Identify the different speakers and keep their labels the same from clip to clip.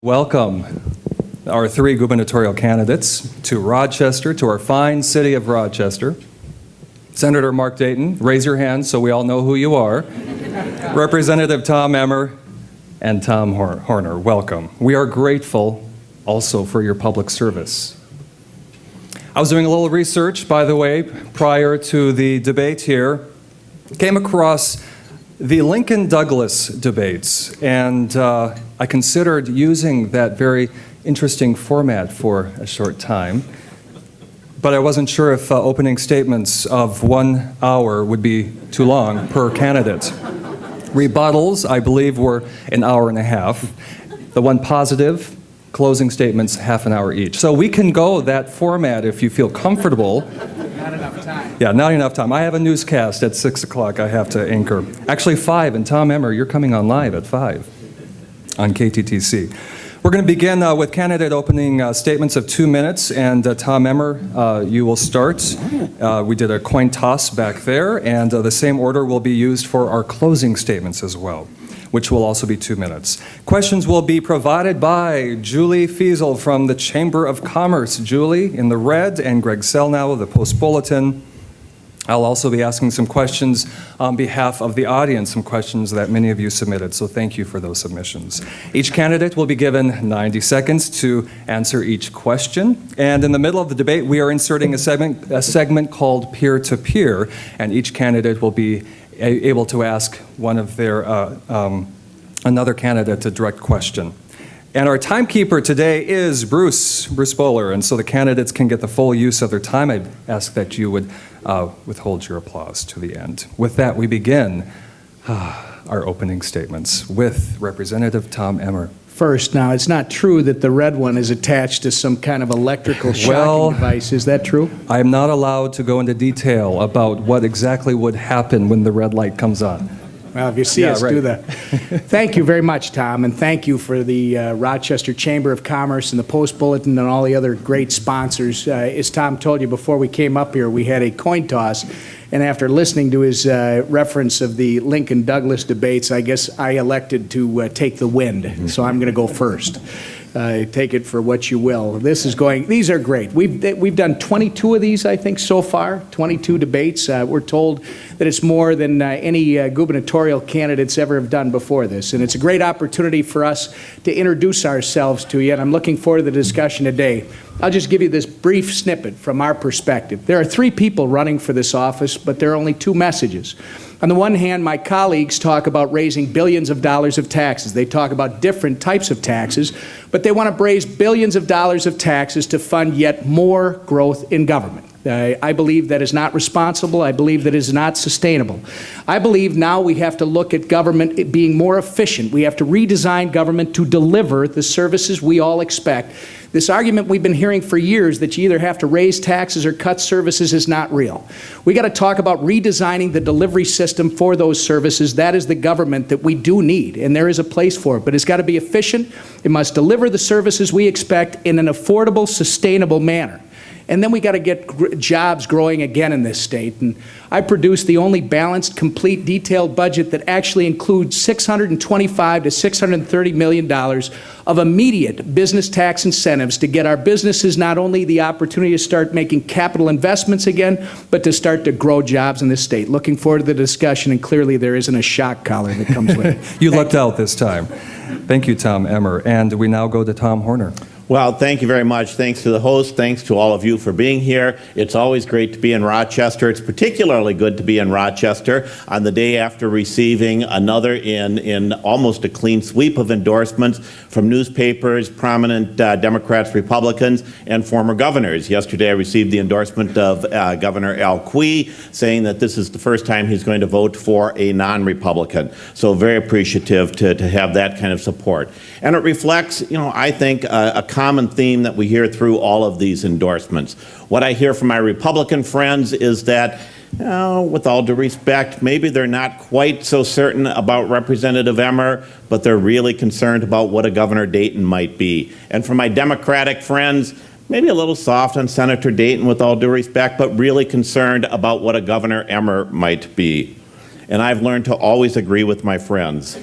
Speaker 1: Welcome our three gubernatorial candidates to Rochester, to our fine city of Rochester. Senator Mark Dayton, raise your hand so we all know who you are. Representative Tom Emmer and Tom Horner, welcome. We are grateful also for your public service. I was doing a little research, by the way, prior to the debate here. Came across the Lincoln-Douglas debates, and I considered using that very interesting format for a short time, but I wasn't sure if opening statements of 1 hour would be too long per candidate. Rebuttals, I believe, were an hour and a half. The one positive, closing statements, half an hour each. So we can go that format if you feel comfortable.
Speaker 2: Not enough time.
Speaker 1: Yeah, not enough time. I have a newscast at 6 o'clock I have to anchor. Actually 5, and Tom Emmer, you're coming on live at 5 on KTTC. We're going to begin with candidate opening statements of 2 minutes, and Tom Emmer, you will start. We did a coin toss back there, and the same order will be used for our closing statements as well, which will also be 2 minutes. Questions will be provided by Julie Fiesel from the Chamber of Commerce. Julie in the red, and Greg Selnow, the Post-Bulletin. I'll also be asking some questions on behalf of the audience, some questions that many of you submitted, so thank you for those submissions. Each candidate will be given 90 seconds to answer each question, and in the middle of the debate, we are inserting a segment called Peer-to-Peer, and each candidate will be able to ask one of their, another candidate a direct question. And our timekeeper today is Bruce Bowler, and so the candidates can get the full use of their time. I'd ask that you would withhold your applause to the end. With that, we begin our opening statements with Representative Tom Emmer.
Speaker 2: First, now, it's not true that the red one is attached to some kind of electrical shocking device. Is that true?
Speaker 1: I am not allowed to go into detail about what exactly would happen when the red light comes on.
Speaker 2: Well, if you see us do that. Thank you very much, Tom, and thank you for the Rochester Chamber of Commerce and the Post-Bulletin and all the other great sponsors. As Tom told you before we came up here, we had a coin toss, and after listening to his reference of the Lincoln-Douglas debates, I guess I elected to take the wind, so I'm going to go first. Take it for what you will. These are great. We've done 22 of these, I think, so far, 22 debates. We're told that it's more than any gubernatorial candidates ever have done before this. And it's a great opportunity for us to introduce ourselves to you, and I'm looking forward to the discussion today. I'll just give you this brief snippet from our perspective. There are 3 people running for this office, but there are only 2 messages. On the one hand, my colleagues talk about raising billions of dollars of taxes. They talk about different types of taxes, but they want to raise billions of dollars of taxes to fund yet more growth in government. I believe that is not responsible. I believe that is not sustainable. I believe now we have to look at government being more efficient. We have to redesign government to deliver the services we all expect. This argument we've been hearing for years that you either have to raise taxes or cut services is not real. We got to talk about redesigning the delivery system for those services. That is the government that we do need, and there is a place for it. But it's got to be efficient. It must deliver the services we expect in an affordable, sustainable manner. And then we got to get jobs growing again in this state. And I produced the only balanced, complete, detailed budget that actually includes $625 to $630 million of immediate business tax incentives to get our businesses not only the opportunity to start making capital investments again, but to start to grow jobs in this state. Looking forward to the discussion, and clearly there isn't a shock collar that comes with it.
Speaker 1: You lucked out this time. Thank you, Tom Emmer. And we now go to Tom Horner.
Speaker 3: Well, thank you very much. Thanks to the host. Thanks to all of you for being here. It's always great to be in Rochester. It's particularly good to be in Rochester on the day after receiving another in almost a clean sweep of endorsements from newspapers, prominent Democrats, Republicans, and former governors. Yesterday I received the endorsement of Governor Al Quie saying that this is the first time he's going to vote for a non-Republican. So very appreciative to have that kind of support. And it reflects, I think, a common theme that we hear through all of these endorsements. What I hear from my Republican friends is that, with all due respect, maybe they're not quite so certain about Representative Emmer, but they're really concerned about what a Governor Dayton might be. And for my Democratic friends, maybe a little soft on Senator Dayton, with all due respect, but really concerned about what a Governor Emmer might be. And I've learned to always agree with my friends.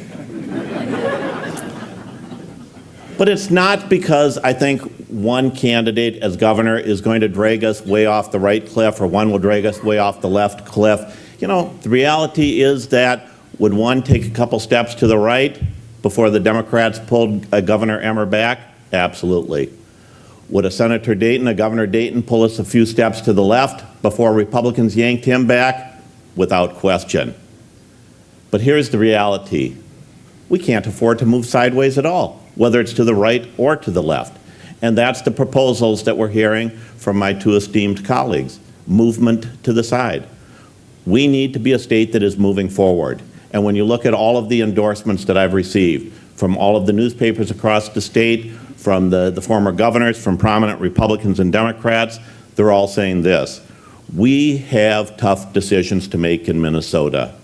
Speaker 3: But it's not because I think one candidate as governor is going to drag us way off the right cliff or one will drag us way off the left cliff. You know, the reality is that would one take a couple steps to the right before the Democrats pulled Governor Emmer back? Absolutely. Would a Senator Dayton, a Governor Dayton, pull us a few steps to the left before Republicans yanked him back? Without question. But here's the reality. We can't afford to move sideways at all, whether it's to the right or to the left. And that's the proposals that we're hearing from my two esteemed colleagues. Movement to the side. We need to be a state that is moving forward. And when you look at all of the endorsements that I've received from all of the newspapers across the state, from the former governors, from prominent Republicans and Democrats, they're all saying this. We have tough decisions to make in Minnesota.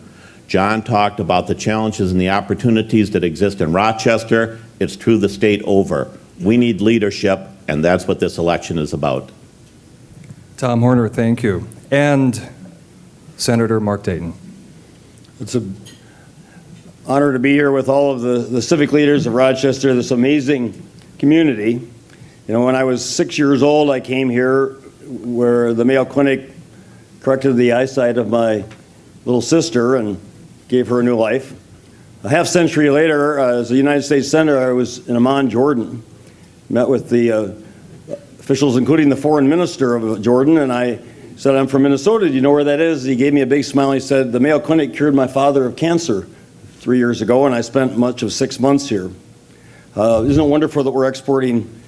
Speaker 3: John talked about the challenges and the opportunities that exist in Rochester. It's true the state over. We need leadership, and that's what this election is about.
Speaker 1: Tom Horner, thank you. And Senator Mark Dayton.
Speaker 4: It's an honor to be here with all of the civic leaders of Rochester, this amazing community. You know, when I was 6 years old, I came here where the Mayo Clinic corrected the eyesight of my little sister and gave her a new life. A half century later, as a United States Senator, I was in Amman, Jordan, met with the officials, including the foreign minister of Jordan, and I said, I'm from Minnesota. Do you know where that is? He gave me a big smile. He said, the Mayo Clinic cured my father of cancer 3 years ago, and I spent much of 6 months here. Isn't it wonderful that we're exporting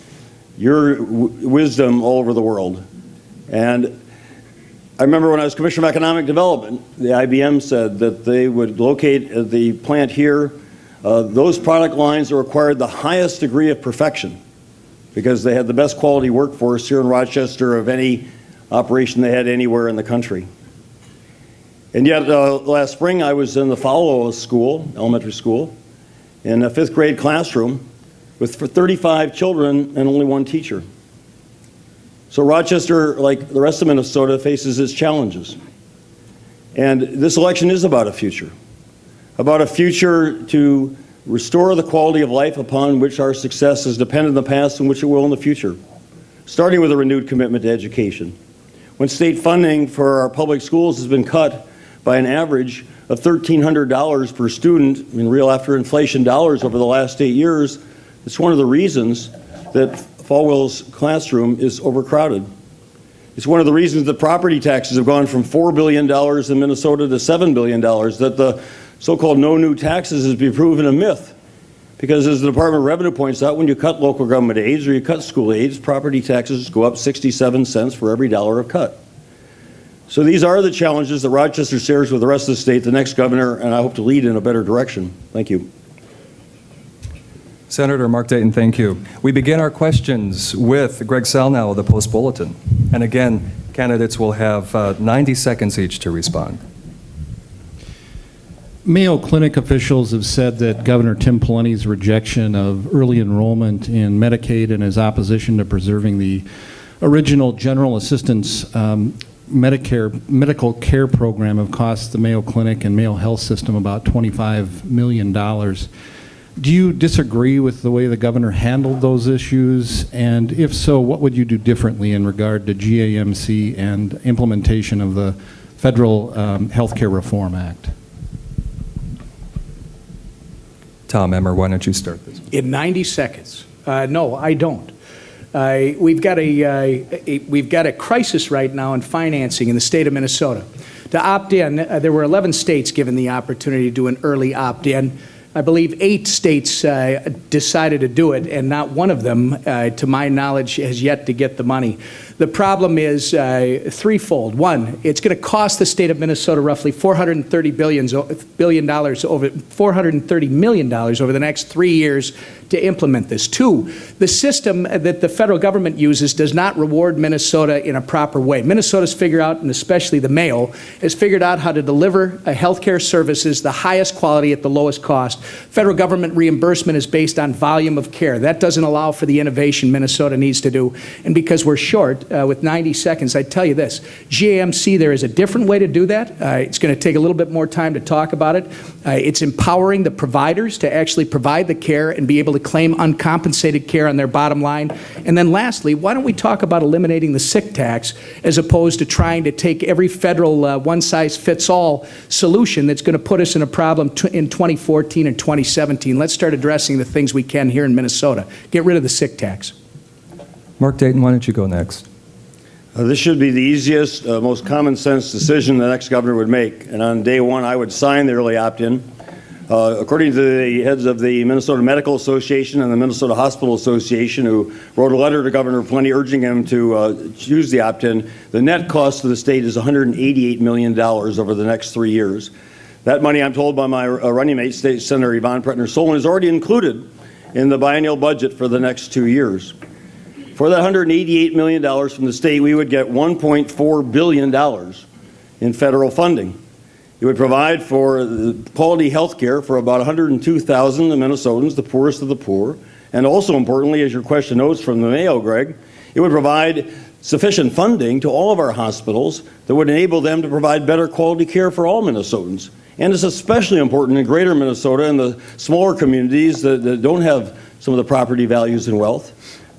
Speaker 4: your wisdom all over the world? And I remember when I was Commissioner of Economic Development, the IBM said that they would locate at the plant here those product lines that required the highest degree of perfection because they had the best quality workforce here in Rochester of any operation they had anywhere in the country. And yet last spring I was in the Follow School, elementary school, in a 5th grade classroom with 35 children and only one teacher. So Rochester, like the rest of Minnesota, faces its challenges. And this election is about a future to restore the quality of life upon which our success has depended in the past and which it will in the future, starting with a renewed commitment to education. When state funding for our public schools has been cut by an average of $1,300 per student in real after inflation dollars over the last 8 years, it's one of the reasons that Falwell's classroom is overcrowded. It's one of the reasons that property taxes have gone from $4 billion in Minnesota to $7 billion, that the so-called no new taxes has been proven a myth. Because as the Department of Revenue points out, when you cut local government aids or you cut school aids, property taxes go up 67 cents for every dollar of cut. So these are the challenges that Rochester shares with the rest of the state, the next governor, and I hope to lead in a better direction. Thank you.
Speaker 1: Senator Mark Dayton, thank you. We begin our questions with Greg Salnow of the Post-Bulletin. And again, candidates will have 90 seconds each to respond.
Speaker 5: Mayo Clinic officials have said that Governor Tim Pawlenty's rejection of early enrollment in Medicaid and his opposition to preserving the original general assistance medical care program have cost the Mayo Clinic and Mayo Health System about $25 million. Do you disagree with the way the governor handled those issues? And if so, what would you do differently in regard to GAMC and implementation of the Federal Health Care Reform Act?
Speaker 1: Tom Emmer, why don't you start this?
Speaker 2: In 90 seconds. No, I don't. We've got a crisis right now in financing in the state of Minnesota. To opt in, there were 11 states given the opportunity to do an early opt-in. I believe 8 states decided to do it, and not one of them, to my knowledge, has yet to get the money. The problem is threefold. One, it's going to cost the state of Minnesota roughly $430 million over the next 3 years to implement this. 2, the system that the federal government uses does not reward Minnesota in a proper way. Minnesota's figured out, and especially the Mayo, has figured out how to deliver health care services the highest quality at the lowest cost. Federal government reimbursement is based on volume of care. That doesn't allow for the innovation Minnesota needs to do. And because we're short, with 90 seconds, I tell you this, GAMC, there is a different way to do that. It's going to take a little bit more time to talk about it. It's empowering the providers to actually provide the care and be able to claim uncompensated care on their bottom line? And then lastly, why don't we talk about eliminating the sick tax as opposed to trying to take every federal one-size-fits-all solution that's going to put us in a problem in 2014 and 2017? Let's start addressing the things we can here in Minnesota. Get rid of the sick tax.
Speaker 1: Mark Dayton, why don't you go next?
Speaker 4: This should be the easiest, most common sense decision the next governor would make. And on day one, I would sign the early opt-in. According to the heads of the Minnesota Medical Association and the Minnesota Hospital Association, who wrote a letter to Governor Plenty urging him to choose the opt-in, the net cost to the state is $188 million over the next 3 years. That money, I'm told by my running mate, State Senator Yvonne Pretner-Solon, is already included in the biennial budget for the next 2 years. For that $188 million from the state, we would get $1.4 billion in federal funding. It would provide for quality health care for about 102,000 Minnesotans, the poorest of the poor. And also importantly, as your question notes from the Mayo, Greg, it would provide sufficient funding to all of our hospitals that would enable them to provide better quality care for all Minnesotans. And it's especially important in greater Minnesota and the smaller communities that don't have some of the property values and wealth.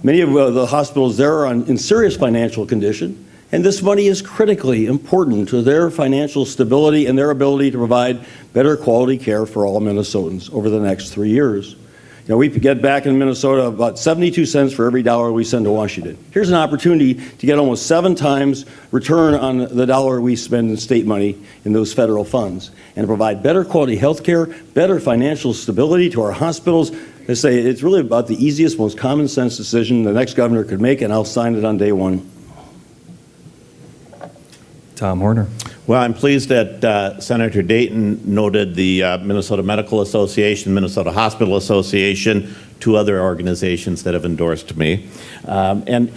Speaker 4: Many of the hospitals there are in serious financial condition, and this money is critically important to their financial stability and their ability to provide better quality care for all Minnesotans over the next 3 years. You know, we get back in Minnesota about 72 cents for every dollar we send to Washington. Here's an opportunity to get almost 7 times return on the dollar we spend in state money in those federal funds and provide better quality health care, better financial stability to our hospitals. I say it's really about the easiest, most common sense decision the next governor could make, and I'll sign it on day one.
Speaker 1: Tom Horner.
Speaker 3: Well, I'm pleased that Senator Dayton noted the Minnesota Medical Association, Minnesota Hospital Association, 2 other organizations that have endorsed me. And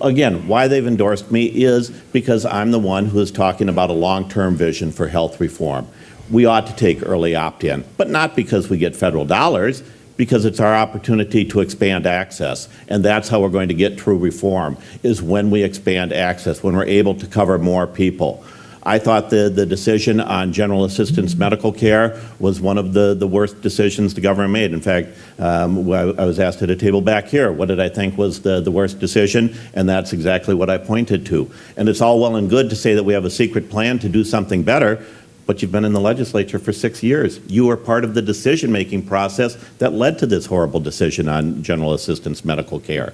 Speaker 3: again, why they've endorsed me is because I'm the one who is talking about a long-term vision for health reform. We ought to take early opt-in, but not because we get federal dollars, because it's our opportunity to expand access. And that's how we're going to get true reform, is when we expand access, when we're able to cover more people. I thought the decision on general assistance medical care was one of the worst decisions the government made. In fact, I was asked at a table back here, what did I think was the worst decision? And that's exactly what I pointed to. And it's all well and good to say that we have a secret plan to do something better, but you've been in the legislature for 6 years. You were part of the decision-making process that led to this horrible decision on general assistance medical care.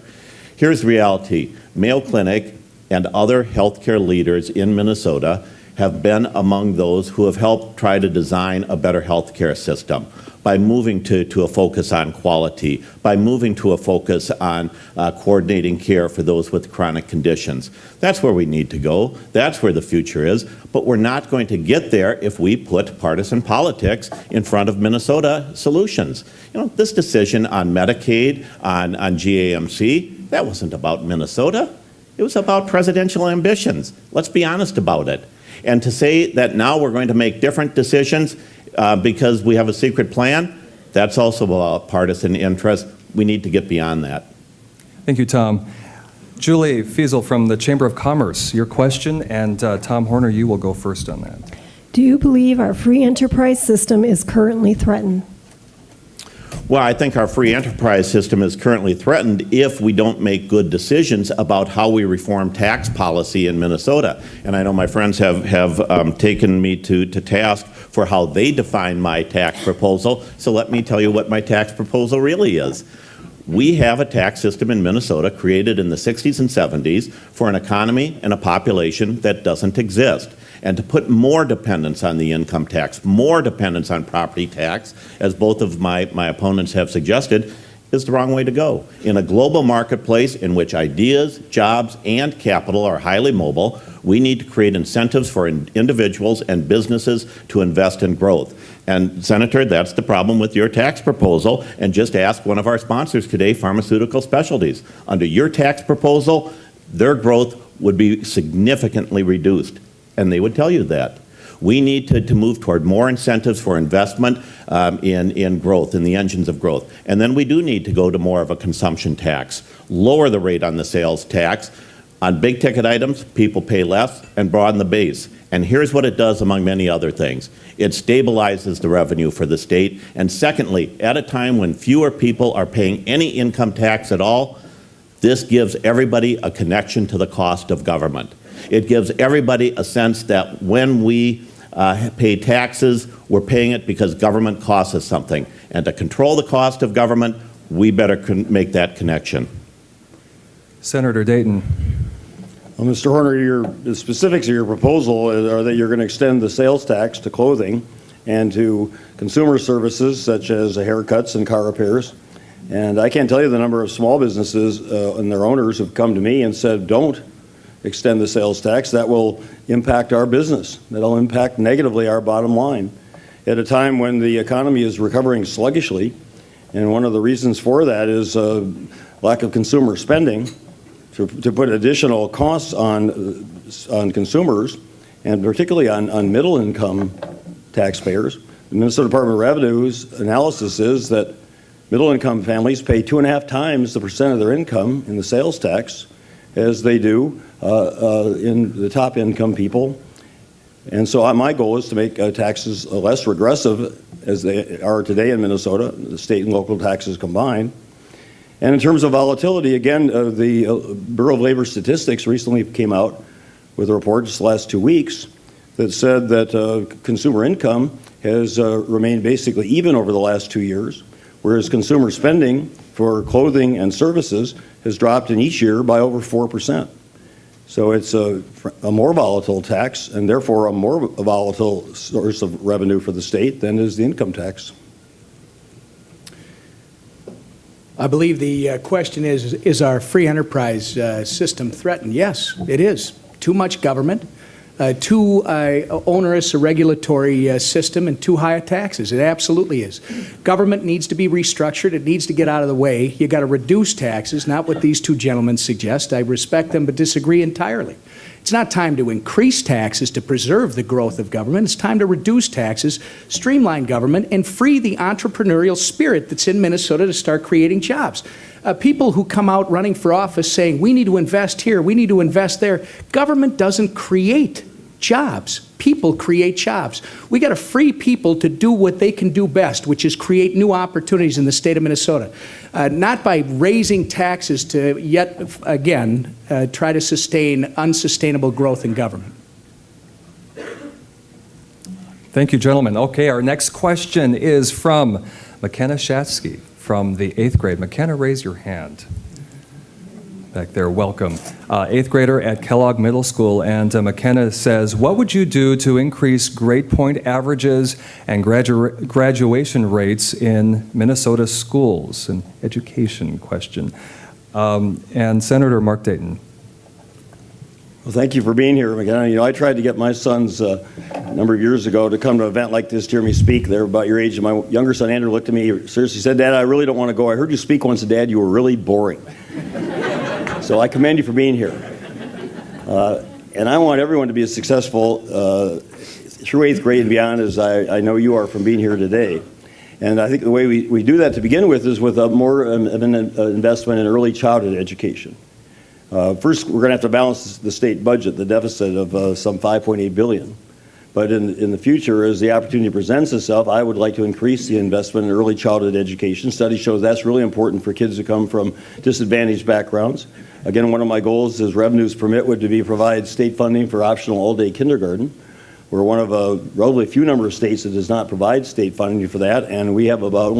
Speaker 3: Here's the reality. Mayo Clinic and other healthcare leaders in Minnesota have been among those who have helped try to design a better healthcare system by moving to a focus on quality, by moving to a focus on coordinating care for those with chronic conditions. That's where we need to go. That's where the future is. But we're not going to get there if we put partisan politics in front of Minnesota solutions. You know, this decision on Medicaid, on GAMC, that wasn't about Minnesota. It was about presidential ambitions. Let's be honest about it. And to say that now we're going to make different decisions because we have a secret plan, that's also about partisan interest. We need to get beyond that.
Speaker 1: Thank you, Tom. Julie Fiesel from the Chamber of Commerce, your question, and Tom Horner, you will go first on that.
Speaker 6: Do you believe our free enterprise system is currently threatened?
Speaker 3: Well, I think our free enterprise system is currently threatened if we don't make good decisions about how we reform tax policy in Minnesota. And I know my friends have taken me to task for how they define my tax proposal. So let me tell you what my tax proposal really is. We have a tax system in Minnesota created in the 60s and 70s for an economy and a population that doesn't exist. And to put more dependence on the income tax, more dependence on property tax, as both of my opponents have suggested, is the wrong way to go. In a global marketplace in which ideas, jobs, and capital are highly mobile, we need to create incentives for individuals and businesses to invest in growth. And Senator, that's the problem with your tax proposal. And just ask one of our sponsors today, Pharmaceutical Specialties. Under your tax proposal, their growth would be significantly reduced. And they would tell you that. We need to move toward more incentives for investment in growth, in the engines of growth. And then we do need to go to more of a consumption tax, lower the rate on the sales tax. On big ticket items, people pay less, and broaden the base. And here's what it does among many other things. It stabilizes the revenue for the state. And secondly, at a time when fewer people are paying any income tax at all, this gives everybody a connection to the cost of government. It gives everybody a sense that when we pay taxes, we're paying it because government costs us something. And to control the cost of government, we better make that connection.
Speaker 1: Senator Dayton.
Speaker 4: Well, Mr. Horner, the specifics of your proposal are that you're going to extend the sales tax to clothing and to consumer services such as haircuts and car repairs. And I can't tell you the number of small businesses and their owners have come to me and said, don't extend the sales tax. That will impact our business. That'll impact negatively our bottom line at a time when the economy is recovering sluggishly. And one of the reasons for that is lack of consumer spending. To put additional costs on consumers, and particularly on middle-income taxpayers. The Minnesota Department of Revenue's analysis is that middle-income families pay 2.5 times the percent of their income in the sales tax as they do in the top-income people. And so my goal is to make taxes less regressive as they are today in Minnesota, the state and local taxes combined. And in terms of volatility, again, the Bureau of Labor Statistics recently came out with a report just the last 2 weeks that said that consumer income has remained basically even over the last 2 years, whereas consumer spending for clothing and services has dropped in each year by over 4%. So it's a more volatile tax and therefore a more volatile source of revenue for the state than is the income tax.
Speaker 2: I believe the question is our free enterprise system threatened? Yes, it is. Too much government, too onerous a regulatory system, and too high a taxes. It absolutely is. Government needs to be restructured. It needs to get out of the way. You got to reduce taxes, not what these two gentlemen suggest. I respect them but disagree entirely. It's not time to increase taxes to preserve the growth of government. It's time to reduce taxes, streamline government, and free the entrepreneurial spirit that's in Minnesota to start creating jobs. People who come out running for office saying, we need to invest here, we need to invest there. Government doesn't create jobs. People create jobs. We got to free people to do what they can do best, which is create new opportunities in the state of Minnesota. Not by raising taxes to yet again try to sustain unsustainable growth in government.
Speaker 1: Thank you, gentlemen. Okay, our next question is from McKenna Shatsky from the 8th grade. McKenna, raise your hand. Back there, welcome. 8th grader at Kellogg Middle School, and McKenna says, what would you do to increase grade point averages and graduation rates in Minnesota schools? An education question. And Senator Mark Dayton.
Speaker 4: Well, thank you for being here, McKenna. You know, I tried to get my sons a number of years ago to come to an event like this to hear me speak. They're about your age, and my younger son, Andrew, looked at me seriously, said, Dad, I really don't want to go. I heard you speak once, and Dad, you were really boring. So I commend you for being here. And I want everyone to be as successful through 8th grade and beyond as I know you are from being here today. And I think the way we do that to begin with is with more of an investment in early childhood education. First, we're going to have to balance the state budget, the deficit of some $5.8 billion. But in the future, as the opportunity presents itself, I would like to increase the investment in early childhood education. Studies show that's really important for kids who come from disadvantaged backgrounds. Again, one of my goals, as revenues permit, would be provide state funding for optional all-day kindergarten. We're one of a relatively few number of states that does not provide state funding for that, and we have about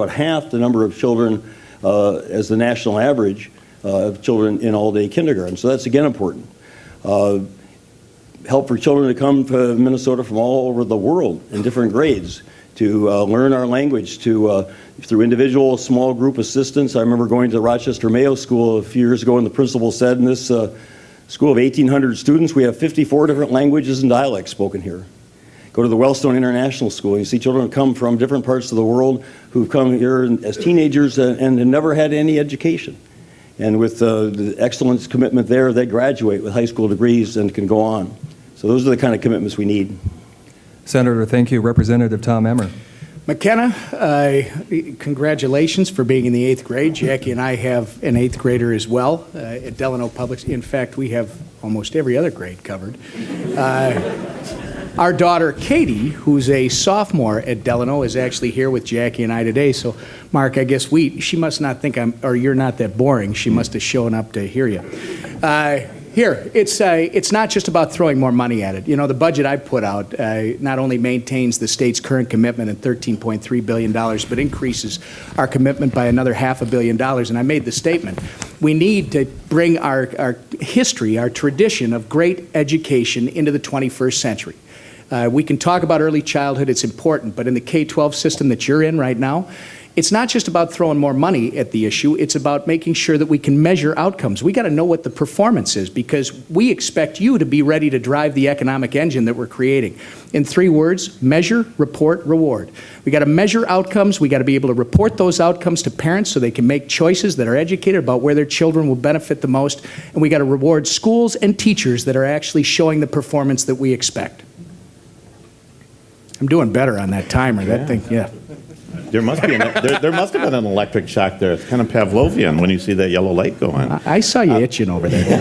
Speaker 4: half the number of children as the national average of children in all-day kindergarten. So that's again important. Help for children to come to Minnesota from all over the world in different grades to learn our language, through individual small group assistance. I remember going to the Rochester Mayo School a few years ago, and the principal said in this school of 1,800 students, we have 54 different languages and dialects spoken here. Go to the Wellstone International School, and you see children who come from different parts of the world who've come here as teenagers and never had any education. And with the excellence commitment there, they graduate with high school degrees and can go on. So those are the kind of commitments we need.
Speaker 1: Senator, thank you. Representative Tom Emmer.
Speaker 2: McKenna, congratulations for being in the 8th grade. Jackie and I have an 8th grader as well at Delano Public. In fact, we have almost every other grade covered. Our daughter, Katie, who's a sophomore at Delano, is actually here with Jackie and I today. So, Mark, I guess she must not think you're not that boring. She must have shown up to hear you. Here, it's not just about throwing more money at it. You know, the budget I put out not only maintains the state's current commitment at $13.3 billion, but increases our commitment by another $500 million. And I made the statement, we need to bring our history, our tradition of great education into the 21st century. We can talk about early childhood, it's important, but in the K-12 system that you're in right now, it's not just about throwing more money at the issue, it's about making sure that we can measure outcomes. We got to know what the performance is because we expect you to be ready to drive the economic engine that we're creating. In 3 words, measure, report, reward. We got to measure outcomes, we got to be able to report those outcomes to parents so they can make choices that are educated about where their children will benefit the most, and we got to reward schools and teachers that are actually showing the performance that we expect. I'm doing better on that timer, that thing, yeah.
Speaker 3: There must be there must have been an electric shock there. It's kind of Pavlovian when you see that yellow light go on.
Speaker 2: I saw you itching over there.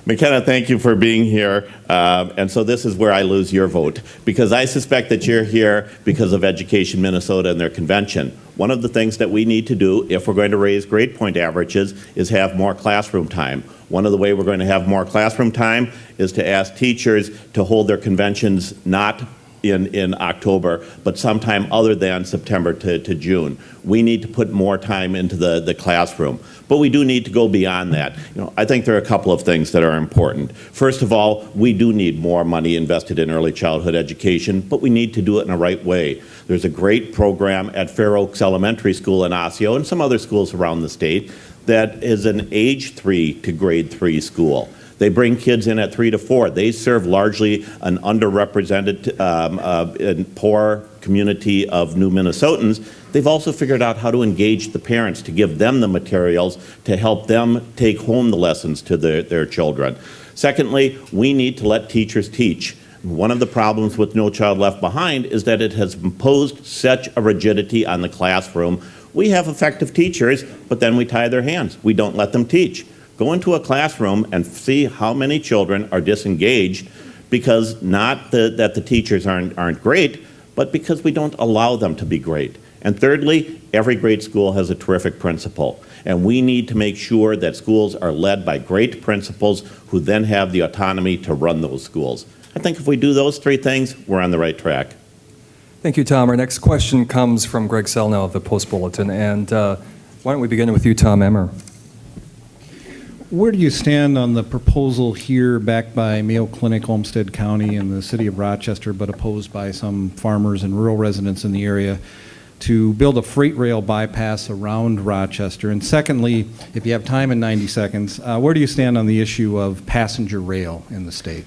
Speaker 3: McKenna, thank you for being here. And so this is where I lose your vote, because I suspect that you're here because of Education Minnesota and their convention. One of the things that we need to do if we're going to raise grade point averages is have more classroom time. One of the ways we're going to have more classroom time is to ask teachers to hold their conventions not in October, but sometime other than September to June. We need to put more time into the classroom. But we do need to go beyond that. You know, I think there are a couple of things that are important. First of all, we do need more money invested in early childhood education, but we need to do it in the right way. There's a great program at Fair Oaks Elementary School in Osseo and some other schools around the state that is an age 3 to grade 3 school. They bring kids in at 3 to 4. They serve largely an underrepresented and poor community of new Minnesotans. They've also figured out how to engage the parents to give them the materials to help them take home the lessons to their children. Secondly, we need to let teachers teach. One of the problems with No Child Left Behind is that it has imposed such a rigidity on the classroom. We have effective teachers, but then we tie their hands. We don't let them teach. Go into a classroom and see how many children are disengaged because not that the teachers aren't great, but because we don't allow them to be great. And thirdly, every great school has a terrific principal. And we need to make sure that schools are led by great principals who then have the autonomy to run those schools. I think if we do those 3 things, we're on the right track.
Speaker 1: Thank you, Tom. Our next question comes from Greg Selnow of the Post-Bulletin. And why don't we begin with you, Tom Emmer?
Speaker 5: Where do you stand on the proposal here backed by Mayo Clinic, Olmsted County, and the city of Rochester, but opposed by some farmers and rural residents in the area, to build a freight rail bypass around Rochester? And secondly, if you have time in 90 seconds, where do you stand on the issue of passenger rail in the state?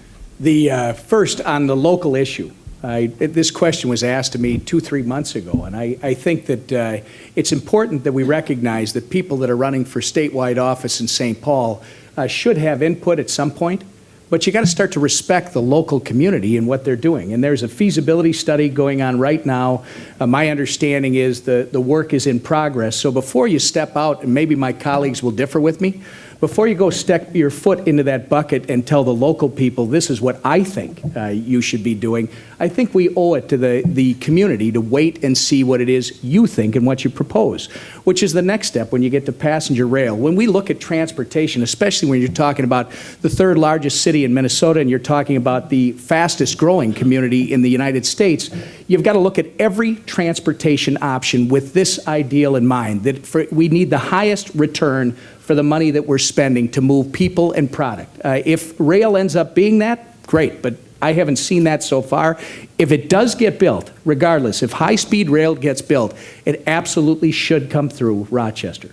Speaker 2: First, on the local issue, this question was asked to me 2-3 months ago, and I think that it's important that we recognize that people that are running for statewide office in St. Paul should have input at some point, but you got to start to respect the local community and what they're doing. And there's a feasibility study going on right now. My understanding is the work is in progress. So before you step out, and maybe my colleagues will differ with me, before you go step your foot into that bucket and tell the local people this is what I think you should be doing, I think we owe it to the community to wait and see what it is you think and what you propose, which is the next step when you get to passenger rail. When we look at transportation, especially when you're talking about the 3rd largest city in Minnesota and you're talking about the fastest growing community in the United States, you've got to look at every transportation option with this ideal in mind, that we need the highest return for the money that we're spending to move people and product. If rail ends up being that, great, but I haven't seen that so far. If it does get built, regardless, if high-speed rail gets built, it absolutely should come through Rochester.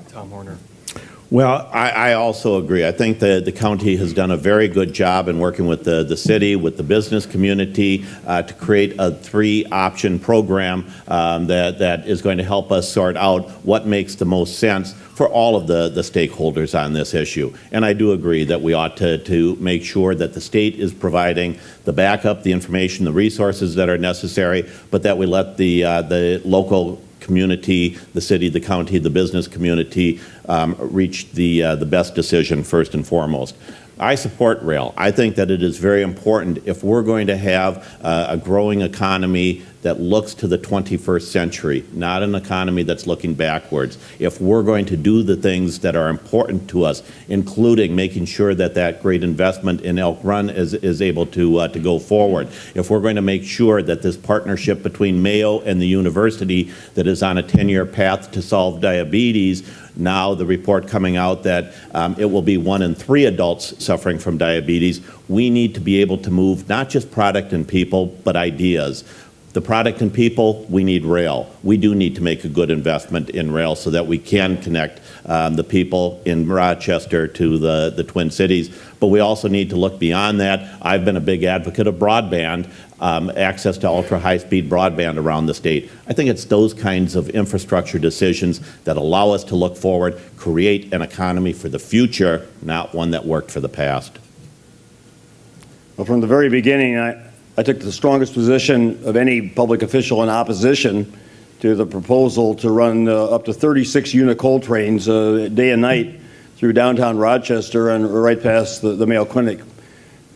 Speaker 1: Tom Horner.
Speaker 2: Well,
Speaker 3: I also agree. I think the county has done a very good job in working with the city, with the business community, to create a 3-option program that is going to help us sort out what makes the most sense for all of the stakeholders on this issue. And I do agree that we ought to make sure that the state is providing the backup, the information, the resources that are necessary, but that we let the local community, the city, the county, the business community reach the best decision first and foremost. I support rail. I think that it is very important if we're going to have a growing economy that looks to the 21st century, not an economy that's looking backwards. If we're going to do the things that are important to us, including making sure that that great investment in Elk Run is able to go forward, if we're going to make sure that this partnership between Mayo and the university that is on a 10-year path to solve diabetes, now the report coming out that it will be 1 in 3 adults suffering from diabetes, we need to be able to move not just product and people, but ideas. The product and people, we need rail. We do need to make a good investment in rail so that we can connect the people in Rochester to the Twin Cities. But we also need to look beyond that. I've been a big advocate of broadband, access to ultra-high-speed broadband around the state. I think it's those kinds of infrastructure decisions that allow us to look forward, create an economy for the future, not one that worked for the past.
Speaker 4: Well, from the very beginning, I took the strongest position of any public official in opposition to the proposal to run up to 36 unit coal trains day and night through downtown Rochester and right past the Mayo Clinic,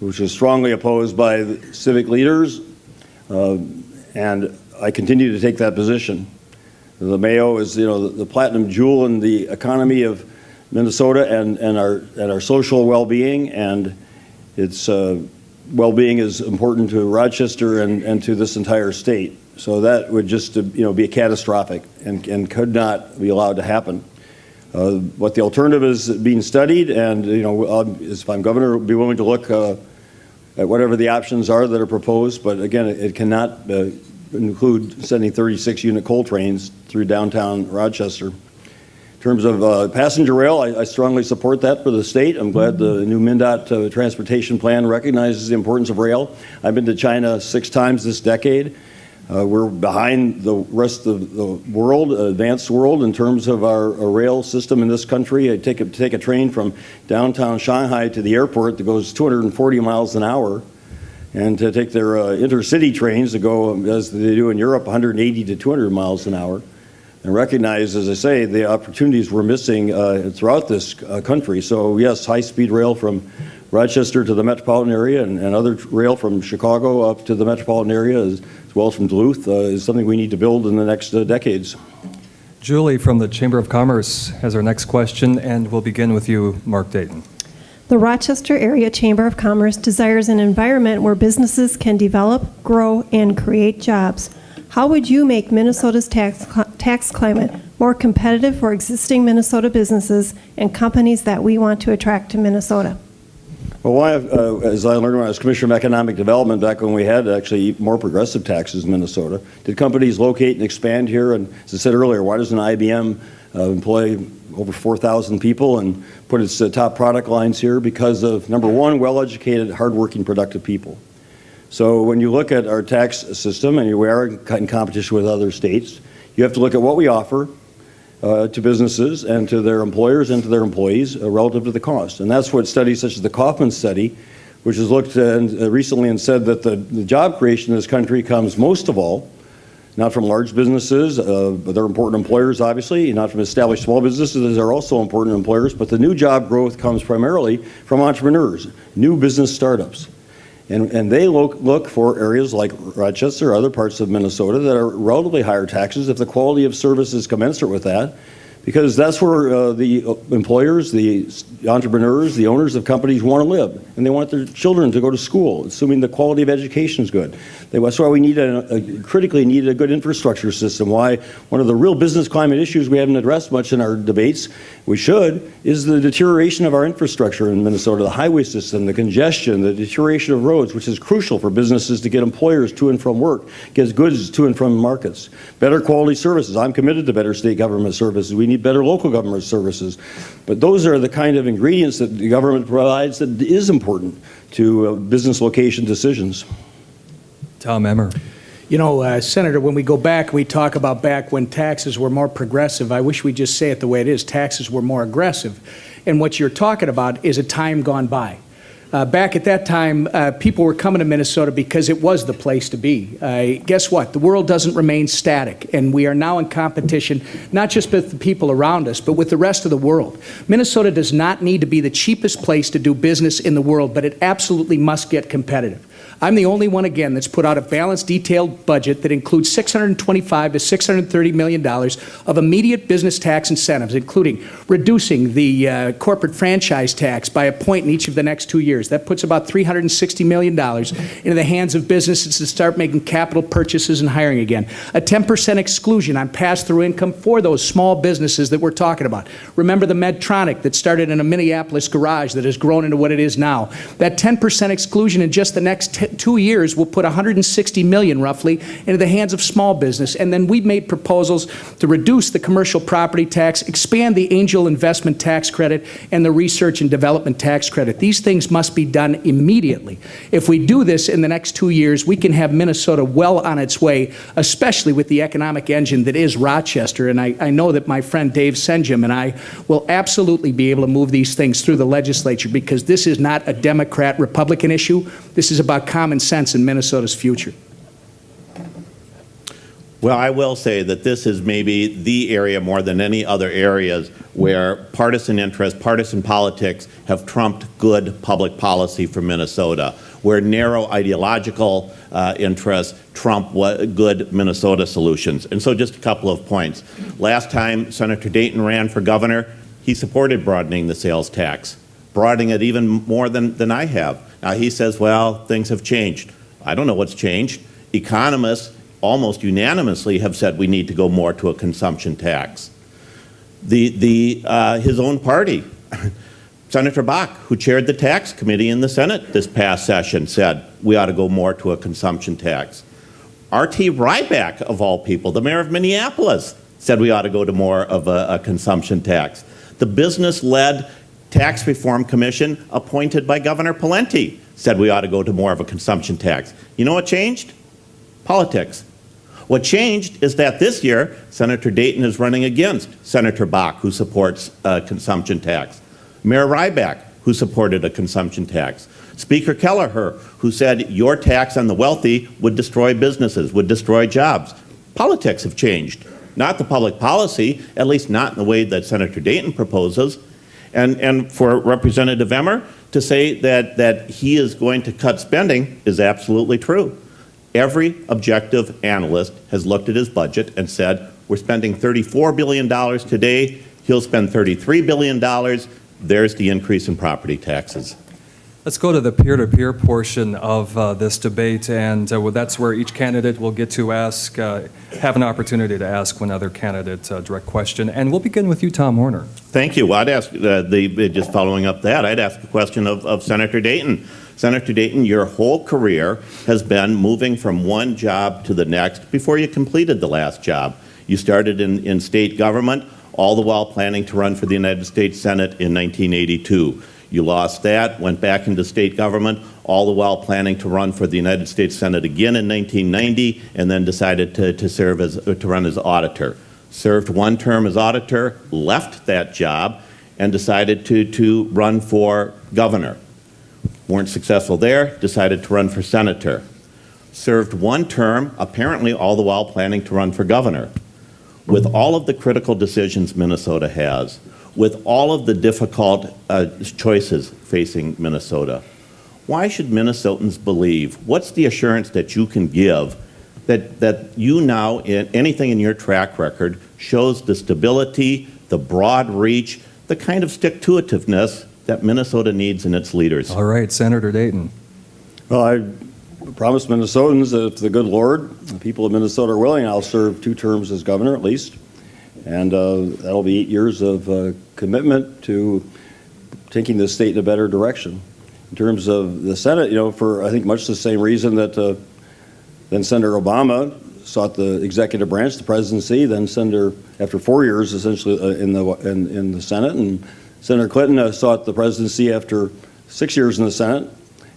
Speaker 4: which was strongly opposed by the civic leaders, and I continue to take that position. The Mayo is, the platinum jewel in the economy of Minnesota and our social well-being, and its well-being is important to Rochester and to this entire state. So that would just be catastrophic and could not be allowed to happen. What the alternative is being studied, and if I'm governor, I'll be willing to look at whatever the options are that are proposed. But again, it cannot include sending 36 unit coal trains through downtown Rochester. In terms of passenger rail, I strongly support that for the state. I'm glad the new MnDOT transportation plan recognizes the importance of rail. I've been to China 6 times this decade. We're behind the rest of the world, advanced world, in terms of our rail system in this country. I take a train from downtown Shanghai to the airport that goes 240 miles an hour, and to take their intercity trains that go, as they do in Europe, 180 to 200 miles an hour. And recognize, as I say, the opportunities we're missing throughout this country. So yes, high-speed rail from Rochester to the metropolitan area and other rail from Chicago up to the metropolitan area, as well as from Duluth, is something we need to build in the next decades.
Speaker 1: Julie from the Chamber of Commerce has our next question, and we'll begin with you, Mark Dayton.
Speaker 6: The Rochester Area Chamber of Commerce desires an environment where businesses can develop, grow, and create jobs. How would you make Minnesota's tax climate more competitive for existing Minnesota businesses and companies that we want to attract to Minnesota?
Speaker 4: Well, as I learned when I was Commissioner of Economic Development, back when we had actually more progressive taxes in Minnesota, did companies locate and expand here? And as I said earlier, why doesn't IBM employ over 4,000 people and put its top product lines here? Because of, number one, well-educated, hardworking, productive people. So when you look at our tax system, and we are in competition with other states, you have to look at what we offer to businesses and to their employers and to their employees relative to the cost. And that's what studies such as the Kaufman study, which has looked recently and said that the job creation in this country comes most of all not from large businesses, but they're important employers, obviously, not from established small businesses, they're also important employers, but the new job growth comes primarily from entrepreneurs, new business startups. And they look for areas like Rochester or other parts of Minnesota that are relatively higher taxes if the quality of service is commensurate with that, because that's where the employers, the entrepreneurs, the owners of companies want to live, and they want their children to go to school, assuming the quality of education is good. That's why we need critically need a good infrastructure system. Why one of the real business climate issues we haven't addressed much in our debates, we should, is the deterioration of our infrastructure in Minnesota, the highway system, the congestion, the deterioration of roads, which is crucial for businesses to get employers to and from work, get goods to and from markets. Better quality services. I'm committed to better state government services. We need need better local government services. But those are the kind of ingredients that the government provides that is important to business location decisions.
Speaker 1: Tom Emmer.
Speaker 2: You know, Senator, when we go back, we talk about back when taxes were more progressive. I wish we'd just say it the way it is. Taxes were more aggressive. And what you're talking about is a time gone by. Back at that time, people were coming to Minnesota because it was the place to be. Guess what? The world doesn't remain static, and we are now in competition, not just with the people around us, but with the rest of the world. Minnesota does not need to be the cheapest place to do business in the world, but it absolutely must get competitive. I'm the only one, again, that's put out a balanced, detailed budget that includes $625 to $630 million of immediate business tax incentives, including reducing the corporate franchise tax by a point in each of the next 2 years. That puts about $360 million into the hands of businesses to start making capital purchases and hiring again. A 10% exclusion on pass-through income for those small businesses that we're talking about. Remember the Medtronic that started in a Minneapolis garage that has grown into what it is now. That 10% exclusion in just the next 2 years will put $160 million roughly into the hands of small business. And then we've made proposals to reduce the commercial property tax, expand the angel investment tax credit, and the research and development tax credit. These things must be done immediately. If we do this in the next 2 years, we can have Minnesota well on its way, especially with the economic engine that is Rochester. And I know that my friend Dave Senjum and I will absolutely be able to move these things through the legislature, because this is not a Democrat-Republican issue. This is about common sense in Minnesota's future.
Speaker 3: Well, I will say that this is maybe the area more than any other areas where partisan interest, partisan politics have trumped good public policy for Minnesota, where narrow ideological interests trump good Minnesota solutions. And so just a couple of points. Last time Senator Dayton ran for governor, he supported broadening the sales tax, broadening it even more than I have. Now he says, well, things have changed. I don't know what's changed. Economists almost unanimously have said we need to go more to a consumption tax. His own party, Senator Bach, who chaired the tax committee in the Senate this past session, said we ought to go more to a consumption tax. R.T. Ryback, of all people, the mayor of Minneapolis, said we ought to go to more of a consumption tax. The business-led Tax Reform Commission appointed by Governor Pawlenty said we ought to go to more of a consumption tax. You know what changed? Politics. What changed is that this year, Senator Dayton is running against Senator Bach, who supports a consumption tax, Mayor Ryback, who supported a consumption tax, Speaker Kelleher, who said your tax on the wealthy would destroy businesses, would destroy jobs. Politics have changed, not the public policy, at least not in the way that Senator Dayton proposes. And for Representative Emmer to say that he is going to cut spending is absolutely true. Every objective analyst has looked at his budget and said, we're spending $34 billion today, he'll spend $33 billion, there's the increase in property taxes.
Speaker 1: Let's go to the peer-to-peer portion of this debate, and that's where each candidate will get to ask, have an opportunity to ask one other candidate a direct question. And we'll begin with you, Tom Horner.
Speaker 3: Thank you. Well, I'd ask, just following up that, I'd ask a question of Senator Dayton. Senator Dayton, your whole career has been moving from one job to the next before you completed the last job. You started in state government, all the while planning to run for the United States Senate in 1982. You lost that, went back into state government, all the while planning to run for the United States Senate again in 1990, and then decided to run as auditor. Served one term as auditor, left that job, and decided to run for governor. Weren't successful there, decided to run for senator. Served one term, apparently all the while planning to run for governor. With all of the critical decisions Minnesota has, with all of the difficult choices facing Minnesota, why should Minnesotans believe, what's the assurance that you can give that you now, anything in your track record, shows the stability, the broad reach, the kind of stick-to-itiveness that Minnesota needs in its leaders?
Speaker 1: All right, Senator Dayton.
Speaker 4: Well, I promised Minnesotans that if the good Lord, the people of Minnesota are willing, I'll serve 2 terms as governor at least. And that'll be 8 years of commitment to taking the state in a better direction. In terms of the Senate, for I think much the same reason that then Senator Obama sought the executive branch, the presidency, then Senator, after 4 years essentially in the Senate, and Senator Clinton sought the presidency after 6 years in the Senate,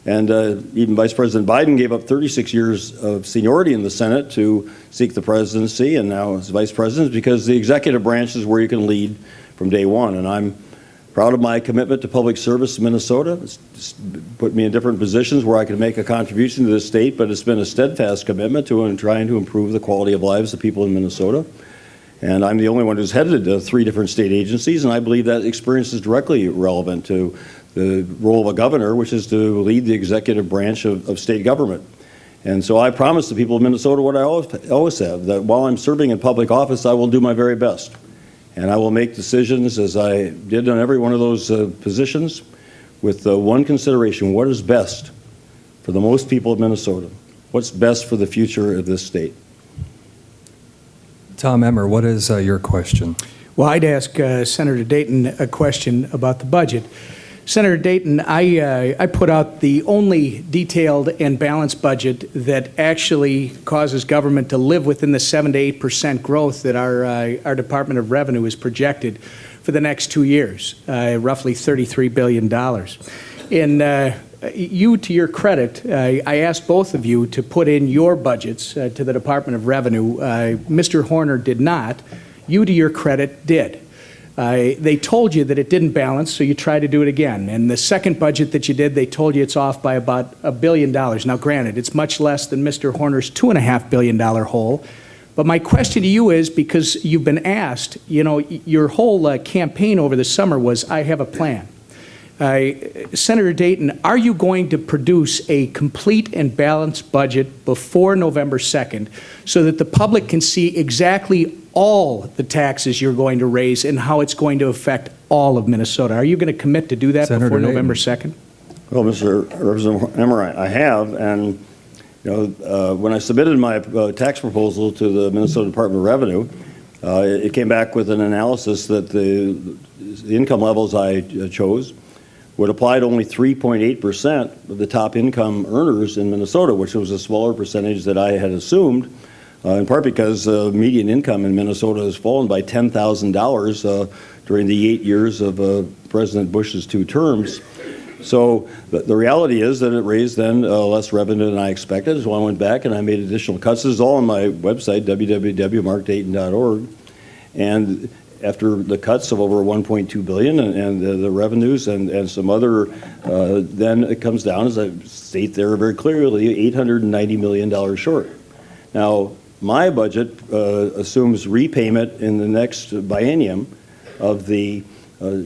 Speaker 4: and even Vice President Biden gave up 36 years of seniority in the Senate to seek the presidency, and now as vice president, because the executive branch is where you can lead from day one. And I'm proud of my commitment to public service in Minnesota. It's put me in different positions where I can make a contribution to the state, but it's been a steadfast commitment to trying to improve the quality of lives of people in Minnesota. And I'm the only one who's headed 3 different state agencies, and I believe that experience is directly relevant to the role of a governor, which is to lead the executive branch of state government. And so I promise the people of Minnesota what I always have, that while I'm serving in public office, I will do my very best. And I will make decisions, as I did on every one of those positions, with one consideration: what is best for the most people of Minnesota? What's best for the future of this state?
Speaker 1: Tom Emmer, what is your question?
Speaker 2: Well, I'd ask Senator Dayton a question about the budget. Senator Dayton, I put out the only detailed and balanced budget that actually causes government to live within the 7 to 8% growth that our Department of Revenue is projected for the next 2 years, roughly $33 billion. And you, to your credit, I asked both of you to put in your budgets to the Department of Revenue. Mr. Horner did not. You, to your credit, did. They told you that it didn't balance, so you tried to do it again. And the second budget that you did, they told you it's off by about $1 billion. Now, granted, it's much less than Mr. Horner's $2.5 billion hole. But my question to you is, because you've been asked, you know, your whole campaign over the summer was, I have a plan. Senator Dayton, are you going to produce a complete and balanced budget before November 2nd so that the public can see exactly all the taxes you're going to raise and how it's going to affect all of Minnesota? Are you going to commit to do that
Speaker 1: Senator
Speaker 2: before
Speaker 1: Dayton.
Speaker 2: November 2nd?
Speaker 4: Well, Mr. Representative Emmer, I have, and when I submitted my tax proposal to the Minnesota Department of Revenue, it came back with an analysis that the income levels I chose would apply to only 3.8% of the top income earners in Minnesota, which was a smaller percentage that I had assumed, in part because median income in Minnesota has fallen by $10,000 during the 8 years of President Bush's 2 terms. So the reality is that it raised then less revenue than I expected, so I went back and I made additional cuts. This is all on my website, www.markdayton.org. And after the cuts of over $1.2 billion and the revenues and some other, then it comes down, as I state there very clearly, $890 million short. Now, my budget assumes repayment in the next biennium of the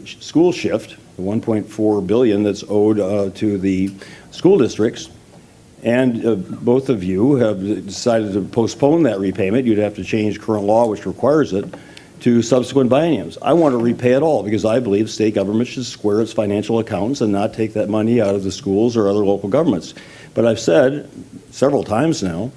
Speaker 4: school shift, the $1.4 billion that's owed to the school districts. And both of you have decided to postpone that repayment. You'd have to change current law, which requires it, to subsequent bienniums. I want to repay it all because I believe state government should square its financial accounts and not take that money out of the schools or other local governments. But I've said several times now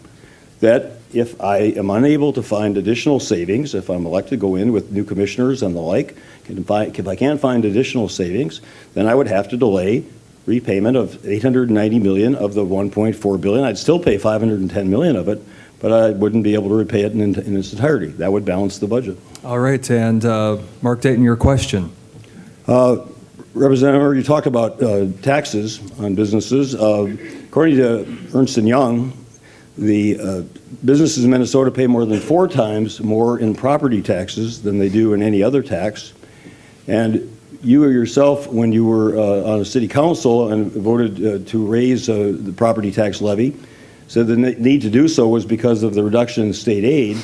Speaker 4: that if I am unable to find additional savings, if I'm elected to go in with new commissioners and the like, if I can't find additional savings, then I would have to delay repayment of $890 million of the $1.4 billion. I'd still pay $510 million of it, but I wouldn't be able to repay it in its entirety. That would balance the budget.
Speaker 1: All right, and Mark Dayton, your question.
Speaker 4: Representative, you talked about taxes on businesses. According to Ernst & Young, the businesses in Minnesota pay more than 4 times more in property taxes than they do in any other tax. And you yourself, when you were on a city council and voted to raise the property tax levy, said the need to do so was because of the reduction in state aid.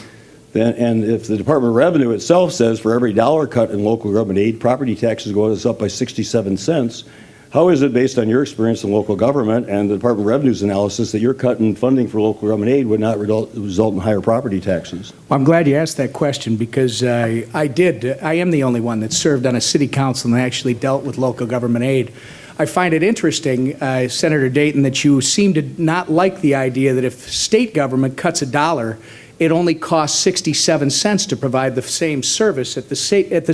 Speaker 4: And if the Department of Revenue itself says for every dollar cut in local government aid, property taxes go up by 67 cents, how is it, based on your experience in local government and the Department of Revenue's analysis, that your cut in funding for local government aid would not result in higher property taxes?
Speaker 2: Well, I'm glad you asked that question because I am the only one that served on a city council and actually dealt with local government aid. I find it interesting, Senator Dayton, that you seem to not like the idea that if state government cuts $1, it only costs 67 cents to provide the same service at the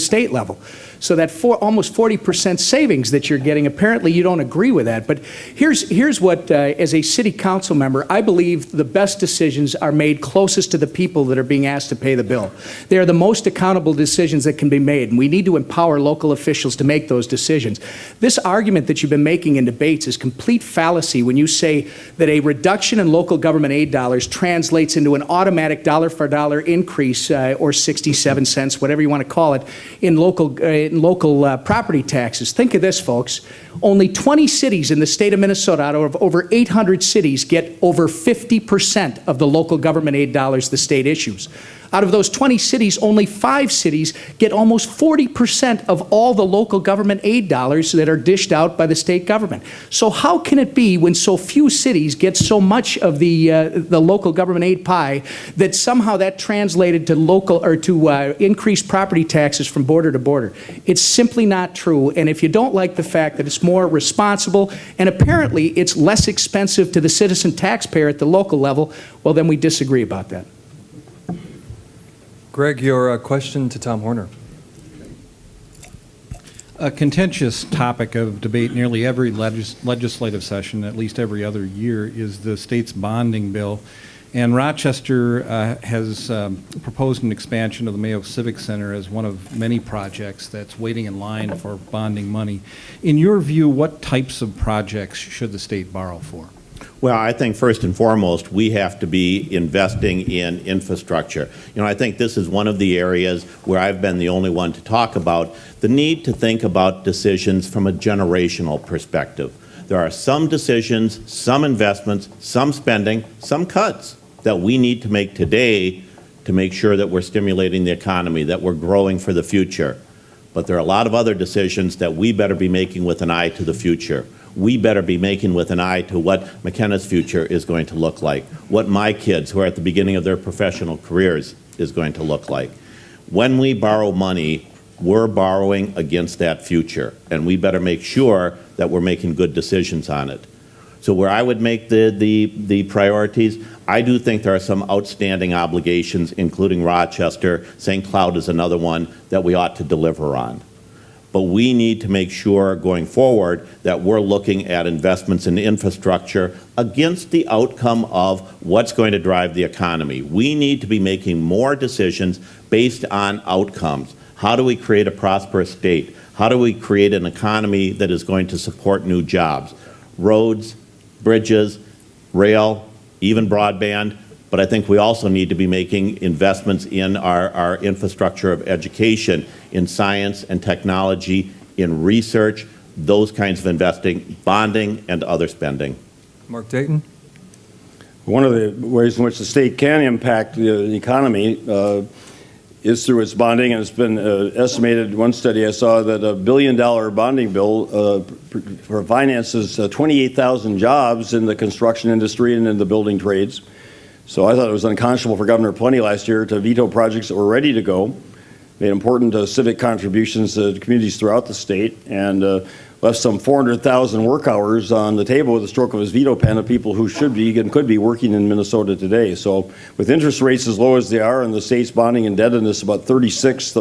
Speaker 2: state level. So that almost 40% savings that you're getting, apparently you don't agree with that. But here's what, as a city council member, I believe the best decisions are made closest to the people that are being asked to pay the bill. They are the most accountable decisions that can be made, and we need to empower local officials to make those decisions. This argument that you've been making in debates is complete fallacy when you say that a reduction in local government aid dollars translates into an automatic dollar-for-dollar increase, or 67 cents, whatever you want to call it, in local property taxes. Think of this, folks. Only 20 cities in the state of Minnesota out of over 800 cities get over 50% of the local government aid dollars the state issues. Out of those 20 cities, only 5 cities get almost 40% of all the local government aid dollars that are dished out by the state government. So how can it be when so few cities get so much of the local government aid pie that somehow that translated to local or to increased property taxes from border to border? It's simply not true. And if you don't like the fact that it's more responsible and apparently it's less expensive to the citizen taxpayer at the local level, well, then we disagree about that.
Speaker 1: Greg, your question to Tom Horner.
Speaker 5: A contentious topic of debate nearly every legislative session, at least every other year, is the state's bonding bill. And Rochester has proposed an expansion of the Mayo Civic Center as one of many projects that's waiting in line for bonding money. In your view, what types of projects should the state borrow for?
Speaker 3: Well, I think first and foremost, we have to be investing in infrastructure. You know, I think this is one of the areas where I've been the only one to talk about the need to think about decisions from a generational perspective. There are some decisions, some investments, some spending, some cuts that we need to make today to make sure that we're stimulating the economy, that we're growing for the future. But there are a lot of other decisions that we better be making with an eye to the future. We better be making with an eye to what McKenna's future is going to look like, what my kids who are at the beginning of their professional careers is going to look like. When we borrow money, we're borrowing against that future, and we better make sure that we're making good decisions on it. So where I would make the priorities, I do think there are some outstanding obligations, including Rochester. St. Cloud is another one that we ought to deliver on. But we need to make sure going forward that we're looking at investments in infrastructure against the outcome of what's going to drive the economy. We need to be making more decisions based on outcomes. How do we create a prosperous state? How do we create an economy that is going to support new jobs? Roads, bridges, rail, even broadband. But I think we also need to be making investments in our infrastructure of education, in science and technology, in research, those kinds of investing, bonding, and other spending.
Speaker 1: Mark Dayton.
Speaker 4: One of the ways in which the state can impact the economy is through its bonding, and it's been estimated, one study I saw, that $1 billion bonding bill finances 28,000 jobs in the construction industry and in the building trades. So I thought it was unconscionable for Governor Plenty last year to veto projects that were ready to go, made important civic contributions to communities throughout the state, and left some 400,000 work hours on the table with the stroke of his veto pen of people who should be and could be working in Minnesota today. So with interest rates as low as they are and the state's bonding indebtedness about 36th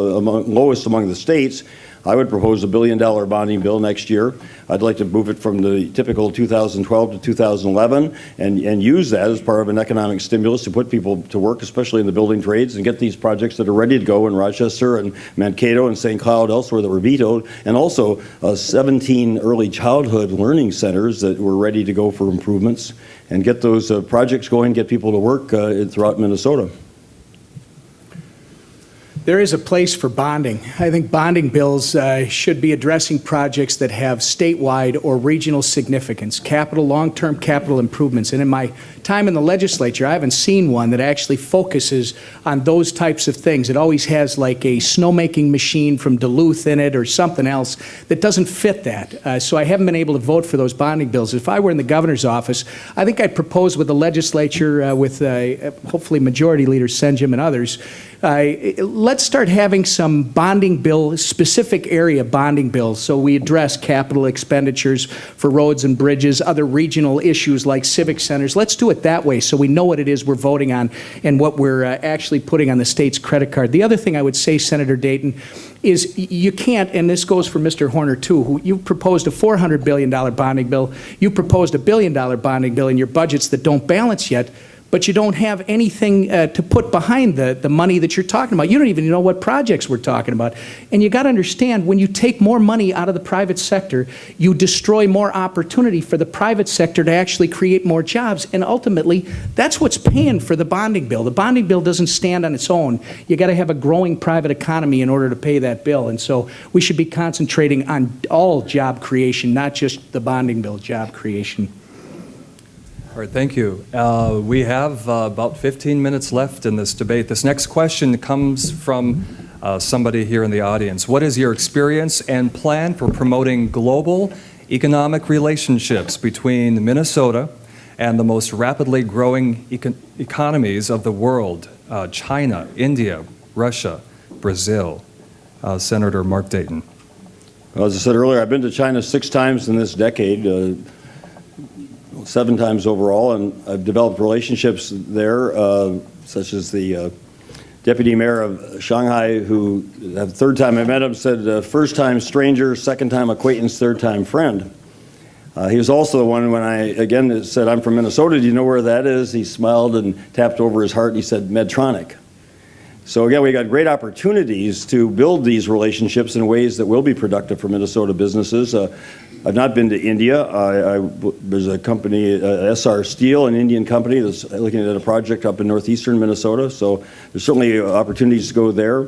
Speaker 4: lowest among the states, I would propose $1 billion bonding bill next year. I'd like to move it from the typical 2012 to 2011 and use that as part of an economic stimulus to put people to work, especially in the building trades, and get these projects that are ready to go in Rochester and Mankato and St. Cloud, elsewhere that were vetoed, and also 17 early childhood learning centers that were ready to go for improvements, and get those projects going, get people to work throughout Minnesota.
Speaker 2: There is a place for bonding. I think bonding bills should be addressing projects that have statewide or regional significance, long-term capital improvements. And in my time in the legislature, I haven't seen one that actually focuses on those types of things. It always has like a snowmaking machine from Duluth in it or something else that doesn't fit that. So I haven't been able to vote for those bonding bills. If I were in the governor's office, I think I'd propose with the legislature, with hopefully Majority Leader Senjum and others, let's start having some bonding bill, specific area bonding bills, so we address capital expenditures for roads and bridges, other regional issues like civic centers. Let's do it it that way so we know what it is we're voting on and what we're actually putting on the state's credit card. The other thing I would say, Senator Dayton, is you can't, and this goes for Mr. Horner too, who you proposed a $400 billion bonding bill, you proposed a $1 billion bonding bill in your budgets that don't balance yet, but you don't have anything to put behind the money that you're talking about. You don't even know what projects we're talking about. And you got to understand, when you take more money out of the private sector, you destroy more opportunity for the private sector to actually create more jobs. And ultimately, that's what's paying for the bonding bill. The bonding bill doesn't stand on its own. You got to have a growing private economy in order to pay that bill. And so we should be concentrating on all job creation, not just the bonding bill job creation.
Speaker 1: All right, thank you. We have about 15 minutes left in this debate. This next question comes from somebody here in the audience. What is your experience and plan for promoting global economic relationships between Minnesota and the most rapidly growing economies of the world, China, India, Russia, Brazil? Senator Mark Dayton.
Speaker 4: Well, as I said earlier, I've been to China 6 times in this decade, 7 times overall, and I've developed relationships there, such as the deputy mayor of Shanghai, who the 3rd time I met him said, first time stranger, 2nd time acquaintance, 3rd time friend. He was also the one when I, again, said, I'm from Minnesota, do you know where that is? He smiled and tapped over his heart and he said, Medtronic. So again, we got great opportunities to build these relationships in ways that will be productive for Minnesota businesses. I've not been to India. There's a company, SR Steel, an Indian company that's looking at a project up in northeastern Minnesota. So there's certainly opportunities to go there.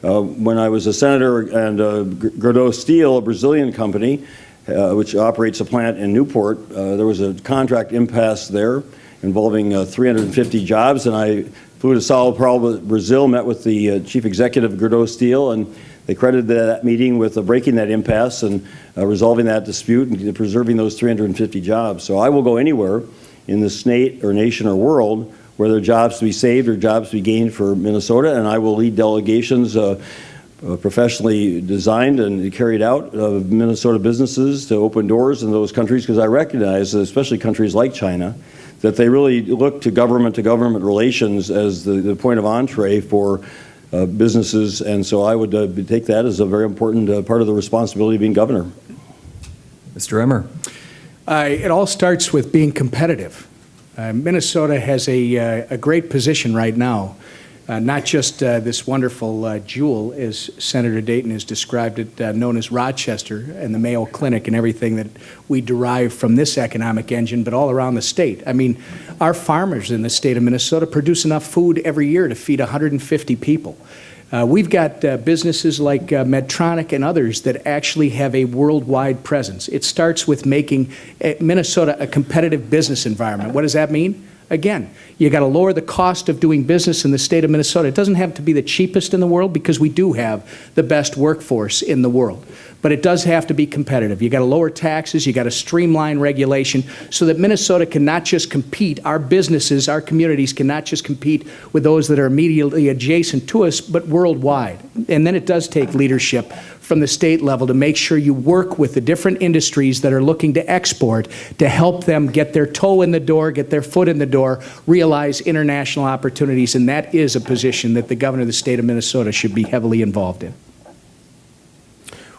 Speaker 4: When I was a senator, and Gerdau Steel, a Brazilian company, which operates a plant in Newport, there was a contract impasse there involving 350 jobs, and I flew to Sao Paulo, Brazil, met with the chief executive of Gerdau Steel, and they credited that meeting with breaking that impasse and resolving that dispute and preserving those 350 jobs. So I will go anywhere in the state or nation or world where there are jobs to be saved or jobs to be gained for Minnesota, and I will lead delegations professionally designed and carried out of Minnesota businesses to open doors in those countries, because I recognize, especially countries like China, that they really look to government relations as the point of entree for businesses, and so I would take that as a very important part of the responsibility of being governor.
Speaker 1: Mr. Emmer.
Speaker 2: It all starts with being competitive. Minnesota has a great position right now, not just this wonderful jewel, as Senator Dayton has described it, known as Rochester and the Mayo Clinic and everything that we derive from this economic engine, but all around the state. I mean, our farmers in the state of Minnesota produce enough food every year to feed 150 people. We've got businesses like Medtronic and others that actually have a worldwide presence. It starts with making Minnesota a competitive business environment. What does that mean? Again, you got to lower the cost of doing business in the state of Minnesota. It doesn't have to be the cheapest in the world, because we do have the best workforce in the world. But it does have to be competitive. You got to lower taxes, you got to streamline regulation so that Minnesota can not just compete, our businesses, our communities can not just compete with those that are immediately adjacent to us, but worldwide. And then it does take leadership from the state level to make sure you work with the different industries that are looking to export to help them get their toe in the door, get their foot in the door, realize international opportunities, and that is a position that the governor of the state of Minnesota should be heavily involved in.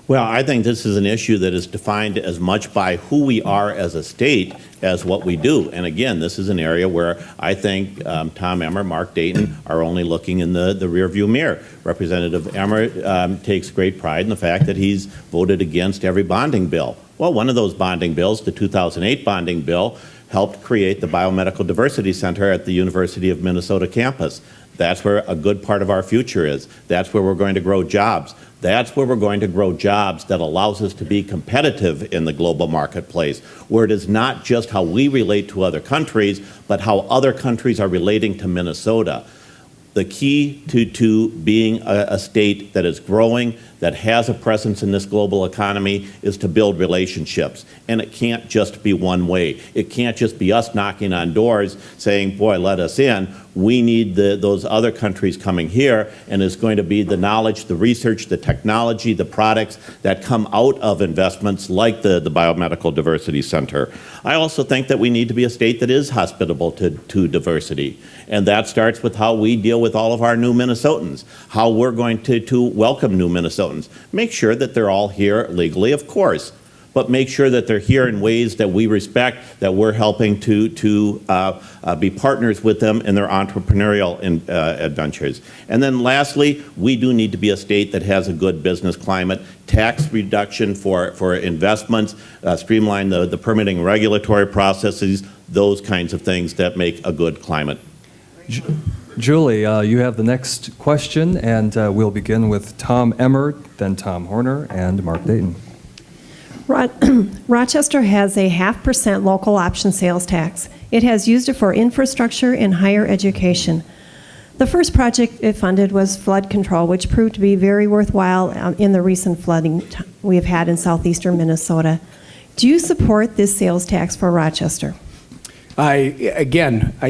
Speaker 3: Well, I think this is an issue that is defined as much by who we are as a state as what we do. And again, this is an area where I think Tom Emmer, Mark Dayton are only looking in the rearview mirror. Representative Emmer takes great pride in the fact that he's voted against every bonding bill. Well, one of those bonding bills, the 2008 bonding bill, helped create the Biomedical Diversity Center at the University of Minnesota campus. That's where a good part of our future is. That's where we're going to grow jobs. That's where we're going to grow jobs that allows us to be competitive in the global marketplace, where it is not just how we relate to other countries, but how other countries are relating to Minnesota. The key to being a state that is growing, that has a presence in this global economy, is to build relationships. And it can't just be one way. It can't just be us knocking on doors saying, boy, let us in. we need those other countries coming here, and it's going to be the knowledge, the research, the technology, the products that come out of investments like the Biomedical Diversity Center. I also think that we need to be a state that is hospitable to diversity, and that starts with how we deal with all of our new Minnesotans, how we're going to welcome new Minnesotans. Make sure that they're all here legally, of course, but make sure that they're here in ways that we respect, that we're helping to be partners with them in their entrepreneurial adventures. And then lastly, we do need to be a state that has a good business climate, tax reduction for investments, streamline the permitting regulatory processes, those kinds of things that make a good climate.
Speaker 1: Julie, you have the next question, and we'll begin with Tom Emmer, then Tom Horner, and Mark Dayton.
Speaker 6: Rochester has a 0.5% local option sales tax. It has used it for infrastructure and higher education. The first project it funded was flood control, which proved to be very worthwhile in the recent flooding we have had in southeastern Minnesota. Do you support this sales tax for Rochester?
Speaker 2: I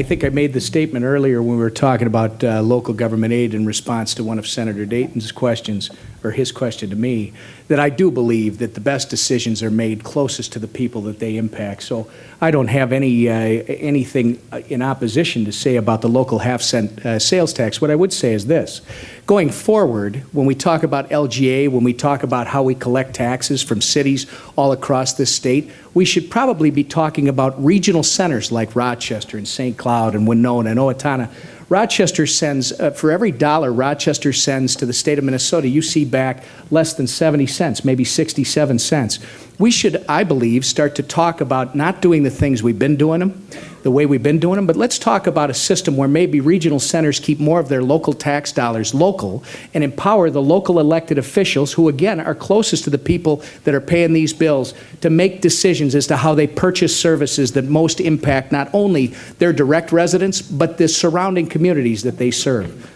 Speaker 2: think I made the statement earlier when we were talking about local government aid in response to one of Senator Dayton's questions, or his question to me, that I do believe that the best decisions are made closest to the people that they impact. So I don't have anything in opposition to say about the local half-cent sales tax. What I would say is this. Going forward, when we talk about LGA, when we talk about how we collect taxes from cities all across this state, we should probably be talking about regional centers like Rochester and St. Cloud and Winona and Owatonna. Rochester sends, for every dollar Rochester sends to the state of Minnesota, you see back less than 70 cents, maybe 67 cents. We should, I believe, start to talk about not doing the things we've been doing them, the way we've been doing them, but let's talk about a system where maybe regional centers keep more of their local tax dollars local and empower the local elected officials who, again, are closest to the people that are paying these bills to make decisions as to how they purchase services that most impact not only their direct residents, but the surrounding communities that they serve.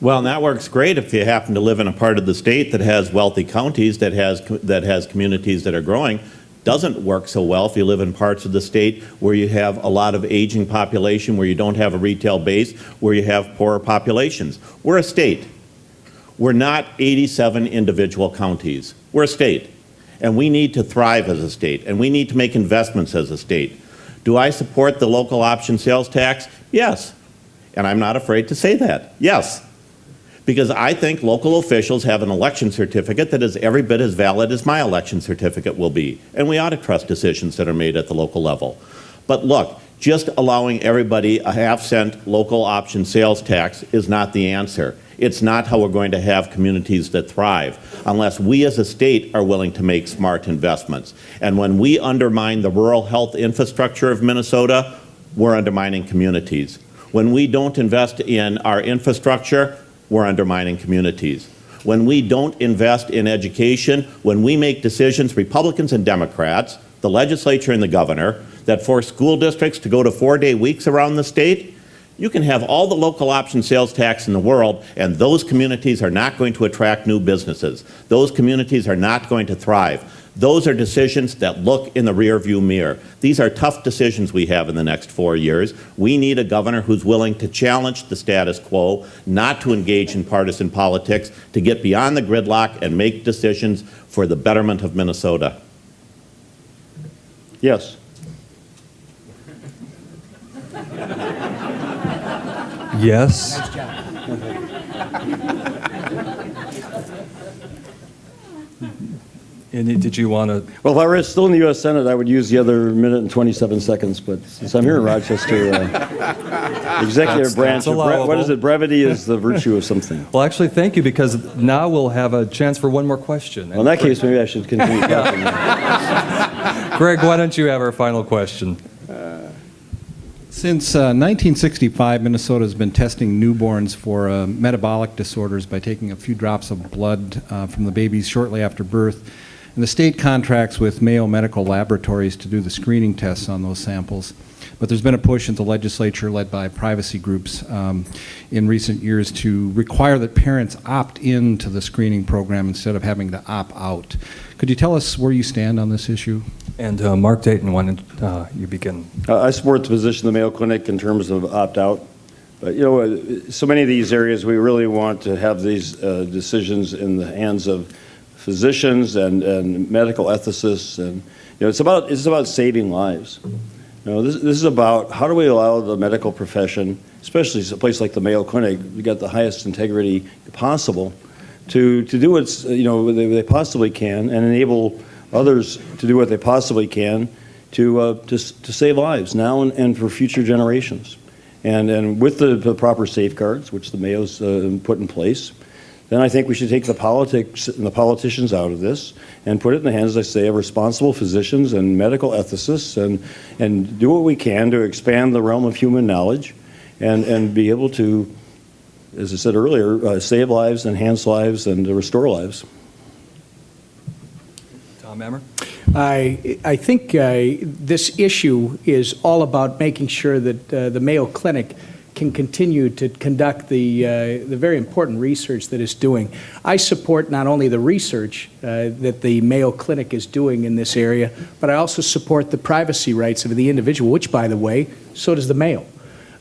Speaker 3: Well, and that works great if you happen to live in a part of the state that has wealthy counties, that has communities that are growing. Doesn't work so well if you live in parts of the state where you have a lot of aging population, where you don't have a retail base, where you have poorer populations. We're a state. We're not 87 individual counties. We're a state. And we need to thrive as a state, and we need to make investments as a state. Do I support the local option sales tax? Yes. And I'm not afraid to say that. Yes. Because I think local officials have an election certificate that is every bit as valid as my election certificate will be. And we ought to trust decisions that are made at the local level. But look, just allowing everybody a half-cent local option sales tax is not the answer. It's not how we're going to have communities that thrive unless we as a state are willing to make smart investments. And when we undermine the rural health infrastructure of Minnesota, we're undermining communities. When we don't invest in our infrastructure, we're undermining communities. When we don't invest in education, when we make decisions, Republicans and Democrats, the legislature and the governor, that force school districts to go to 4-day weeks around the state, you can have all the local option sales tax in the world, and those communities are not going to attract new businesses. Those communities are not going to thrive. Those are decisions that look in the rearview mirror. These are tough decisions we have in the next 4 years. We need a governor who's willing to challenge the status quo, not to engage in partisan politics, to get beyond the gridlock and make decisions for the betterment of Minnesota.
Speaker 4: Yes.
Speaker 1: Yes. And did you want to?
Speaker 4: Well, if I were still in the U.S. Senate, I would use the other minute and 27 seconds. But since I'm here in Rochester, executive branch, what is it? Brevity is the virtue of something.
Speaker 1: Well, actually, thank you, because now we'll have a chance for one more question.
Speaker 4: Well, in that case, maybe I should continue talking.
Speaker 1: Greg, why don't you have our final question?
Speaker 5: Since 1965, Minnesota has been testing newborns for metabolic disorders by taking a few drops of blood from the babies shortly after birth. And the state contracts with Mayo Medical Laboratories to do the screening tests on those samples. But there's been a push in the legislature led by privacy groups in recent years to require that parents opt in to the screening program instead of having to opt out. Could you tell us where you stand on this issue?
Speaker 1: And Mark Dayton, why don't you begin?
Speaker 4: I support the position of the Mayo Clinic in terms of opt-out. But, so many of these areas, we really want to have these decisions in the hands of physicians and medical ethicists. And, it's about saving lives. This is about how do we allow the medical profession, especially a place like the Mayo Clinic, we got the highest integrity possible, to do what they possibly can and enable others to do what they possibly can to save lives now and for future generations. And with the proper safeguards, which the Mayo's put in place, then I think we should take the politics and the politicians out of this and put it in the hands, as I say, of responsible physicians and medical ethicists and do what we can to expand the realm of human knowledge and be able to, as I said earlier, save lives, enhance lives, and restore lives.
Speaker 1: Tom Emmer?
Speaker 2: I think this issue is all about making sure that the Mayo Clinic can continue to conduct the very important research that it's doing. I support not only the research that the Mayo Clinic is doing in this area, but I also support the privacy rights of the individual, which, by the way, so does the Mayo.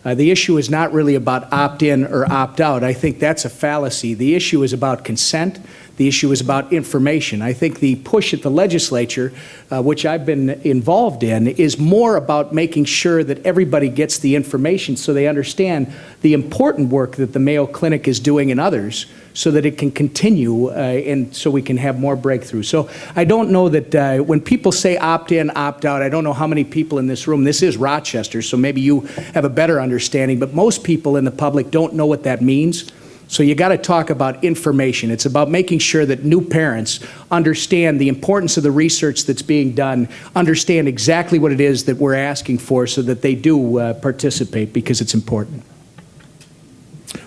Speaker 2: The issue is not really about opt-in or opt-out. I think that's a fallacy. The issue is about consent. The issue is about information. I think the push at the legislature, which I've been involved in, is more about making sure that everybody gets the information so they understand the important work that the Mayo Clinic is doing and others so that it can continue and so we can have more breakthroughs. So I don't know that when people say opt-in, opt-out, I don't know how many people in this room, this is Rochester, so maybe you have a better understanding, but most people in the public don't know what that means. So you got to talk about information. It's about making sure that new parents understand the importance of the research that's being done, understand exactly what it is that we're asking for so that they do participate because it's important.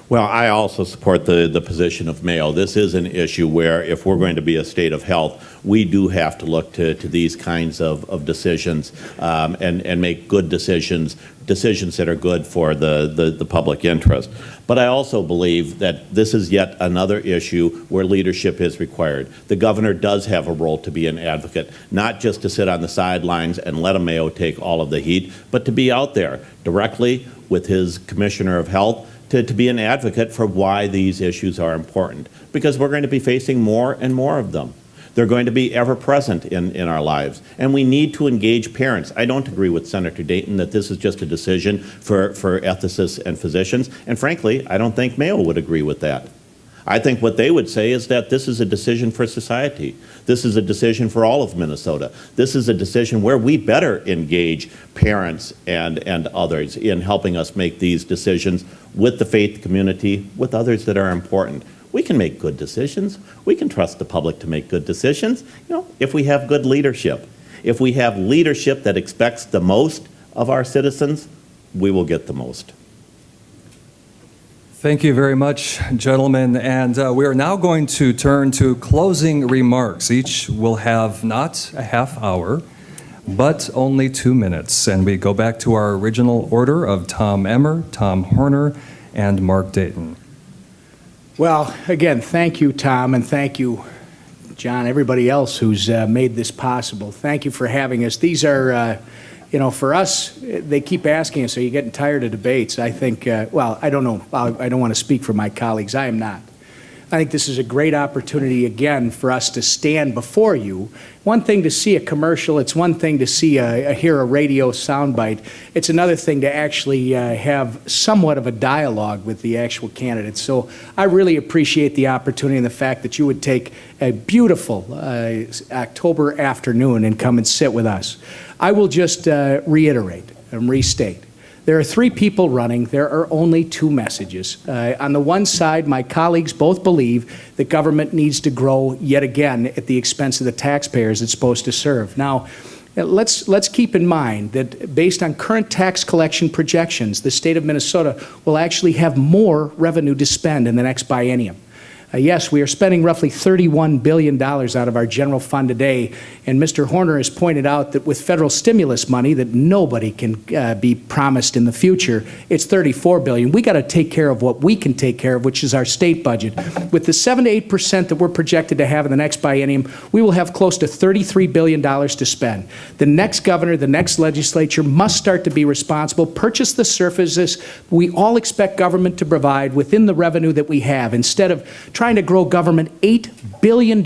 Speaker 3: Well, I also support the position of Mayo. This is an issue where if we're going to be a state of health, we do have to look to these kinds of decisions and make good decisions that are good for the public interest. But I also believe that this is yet another issue where leadership is required. The governor does have a role to be an advocate, not just to sit on the sidelines and let a Mayo take all of the heat, but to be out there directly with his commissioner of health to be an advocate for why these issues are important, because we're going to be facing more and more of them. They're going to be ever present in our lives, and we need to engage parents. I don't agree with Senator Dayton that this is just a decision for ethicists and physicians, and frankly, I don't think Mayo would agree with that. I think what they would say is that this is a decision for society. This is a decision for all of Minnesota. This is a decision where we better engage parents and others in helping us make these decisions with the faith community, with others that are important. We can make good decisions. We can trust the public to make good decisions, if we have good leadership. If we have leadership that expects the most of our citizens, we will get the most.
Speaker 1: Thank you very much, gentlemen. And we are now going to turn to closing remarks. Each will have not a half hour, but only 2 minutes. And we go back to our original order of Tom Emmer, Tom Horner, and Mark Dayton.
Speaker 2: Well, again, thank you, Tom, and thank you, John, everybody else who's made this possible. Thank you for having us. These are, for us, they keep asking us, are you getting tired of debates? I think, I don't know. I don't want to speak for my colleagues. I am not. I think this is a great opportunity, again, for us to stand before you. One thing to see a commercial, it's one thing to hear a radio soundbite. It's another thing to actually have somewhat of a dialogue with the actual candidates. So I really appreciate the opportunity and the fact that you would take a beautiful October afternoon and come and sit with us. I will just reiterate and restate. There are 3 people running. There are only 2 messages. On the one side, my colleagues both believe that government needs to grow yet again at the expense of the taxpayers it's supposed to serve. Now, let's keep in mind that based on current tax collection projections, the state of Minnesota will actually have more revenue to spend in the next biennium. Yes, we are spending roughly $31 billion out of our general fund today, and Mr. Horner has pointed out that with federal stimulus money that nobody can be promised in the future, it's $34 billion. We got to take care of what we can take care of, which is our state budget. With the 7 to 8% that we're projected to have in the next biennium, we will have close to $33 billion to spend. The next governor, the next legislature must start to be responsible, purchase the services we all expect government to provide within the revenue that we have, instead of trying to grow government $8 billion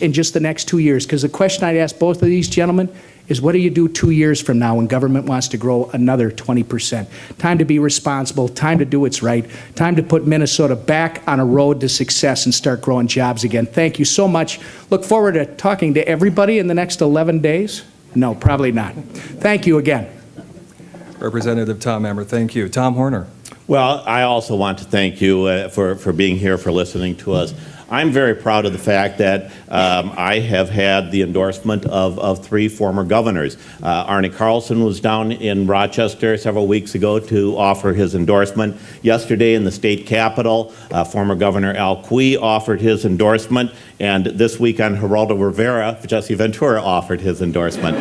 Speaker 2: in just the next 2 years. Because the question I'd ask both of these gentlemen is, what do you do 2 years from now when government wants to grow another 20%? Time to be responsible, time to do what's right, time to put Minnesota back on a road to success and start growing jobs again. Thank you so much. Look forward to talking to everybody in the next 11 days. No, probably not. Thank you again.
Speaker 1: Representative Tom Emmer, thank you. Tom Horner.
Speaker 3: Well, I also want to thank you for being here, for listening to us. I'm very proud of the fact that I have had the endorsement of 3 former governors. Arne Carlson was down in Rochester several weeks ago to offer his endorsement. Yesterday in the state capitol, former Governor Al Quie offered his endorsement, and this week on Geraldo Rivera, Jesse Ventura offered his endorsement.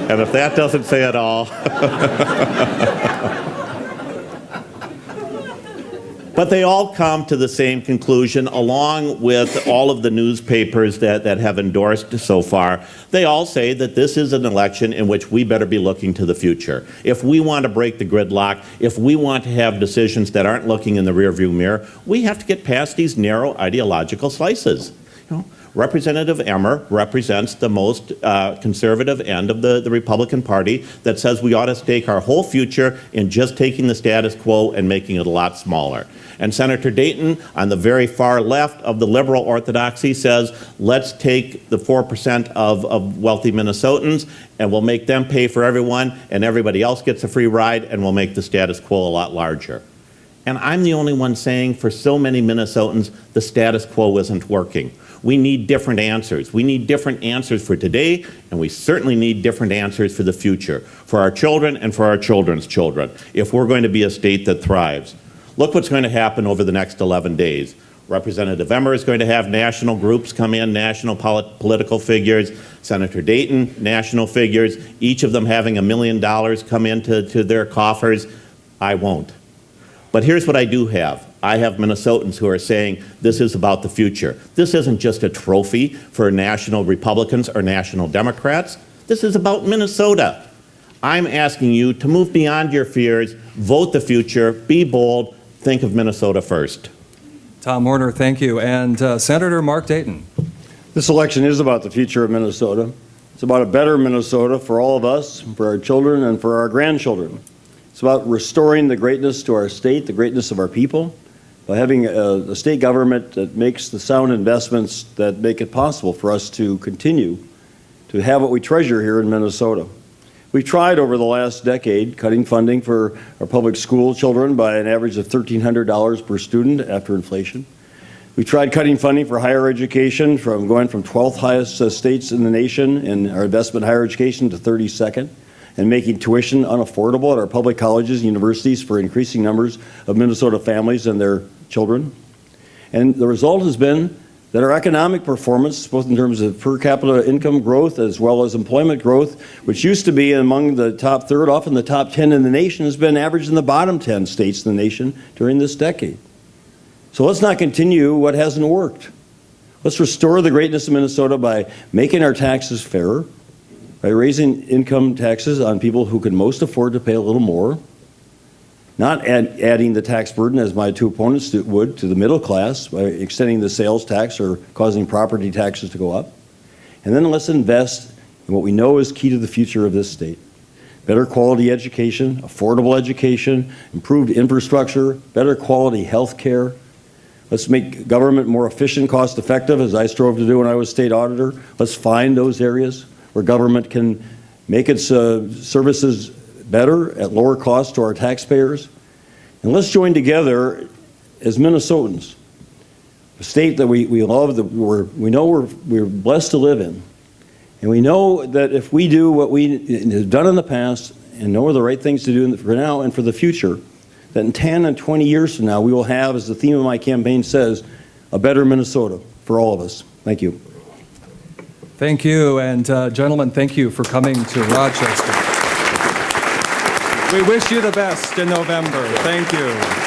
Speaker 3: And if that doesn't say it all. But they all come to the same conclusion, along with all of the newspapers that have endorsed so far. They all say that this is an election in which we better be looking to the future. If we want to break the gridlock, if we want to have decisions that aren't looking in the rearview mirror, we have to get past these narrow ideological slices. You know, Representative Emmer represents the most conservative end of the Republican Party that says we ought to stake our whole future in just taking the status quo and making it a lot smaller. And Senator Dayton, on the very far left of the liberal orthodoxy, says, let's take the 4% of wealthy Minnesotans and we'll make them pay for everyone, and everybody else gets a free ride, and we'll make the status quo a lot larger. And I'm the only one saying, for so many Minnesotans, the status quo isn't working. We need different answers. We need different answers for today, and we certainly need different answers for the future, for our children and for our children's children, if we're going to be a state that thrives. Look what's going to happen over the next 11 days. Representative Emmer is going to have national groups come in, national political figures. Senator Dayton, national figures, each of them having $1 million come into their coffers. I won't. But here's what I do have. I have Minnesotans who are saying this is about the future. This isn't just a trophy for national Republicans or national Democrats. This is about Minnesota. I'm asking you to move beyond your fears, vote the future, be bold, think of Minnesota first.
Speaker 1: Tom Horner, thank you. And Senator Mark Dayton.
Speaker 4: This election is about the future of Minnesota. It's about a better Minnesota for all of us, for our children, and for our grandchildren. It's about restoring the greatness to our state, the greatness of our people, by having a state government that makes the sound investments that make it possible for us to continue to have what we treasure here in Minnesota. We've tried over the last decade cutting funding for our public school children by an average of $1,300 per student after inflation. We tried cutting funding for higher education from going from 12th highest states in the nation in our investment in higher education to 32nd, and making tuition unaffordable at our public colleges and universities for increasing numbers of Minnesota families and their children. And the result has been that our economic performance, both in terms of per capita income growth as well as employment growth, which used to be among the top third, often the top 10 in the nation, has been averaged in the bottom 10 states in the nation during this decade. So let's not continue what hasn't worked. Let's restore the greatness of Minnesota by making our taxes fairer, by raising income taxes on people who can most afford to pay a little more, not adding the tax burden, as my two opponents would, to the middle class by extending the sales tax or causing property taxes to go up. And then let's invest in what we know is key to the future of this state. Better quality education, affordable education, improved infrastructure, better quality health care. Let's make government more efficient, cost effective, as I strove to do when I was state auditor. Let's find those areas where government can make its services better at lower cost to our taxpayers. And let's join together as Minnesotans, a state that we love, that we know we're blessed to live in. And we know that if we do what we have done in the past and know the right things to do for now and for the future, that in 10 and 20 years from now, we will have, as the theme of my campaign says, a better Minnesota for all of us. Thank you.
Speaker 1: Thank you, and gentlemen, thank you for coming to Rochester. We wish you the best in November. Thank you.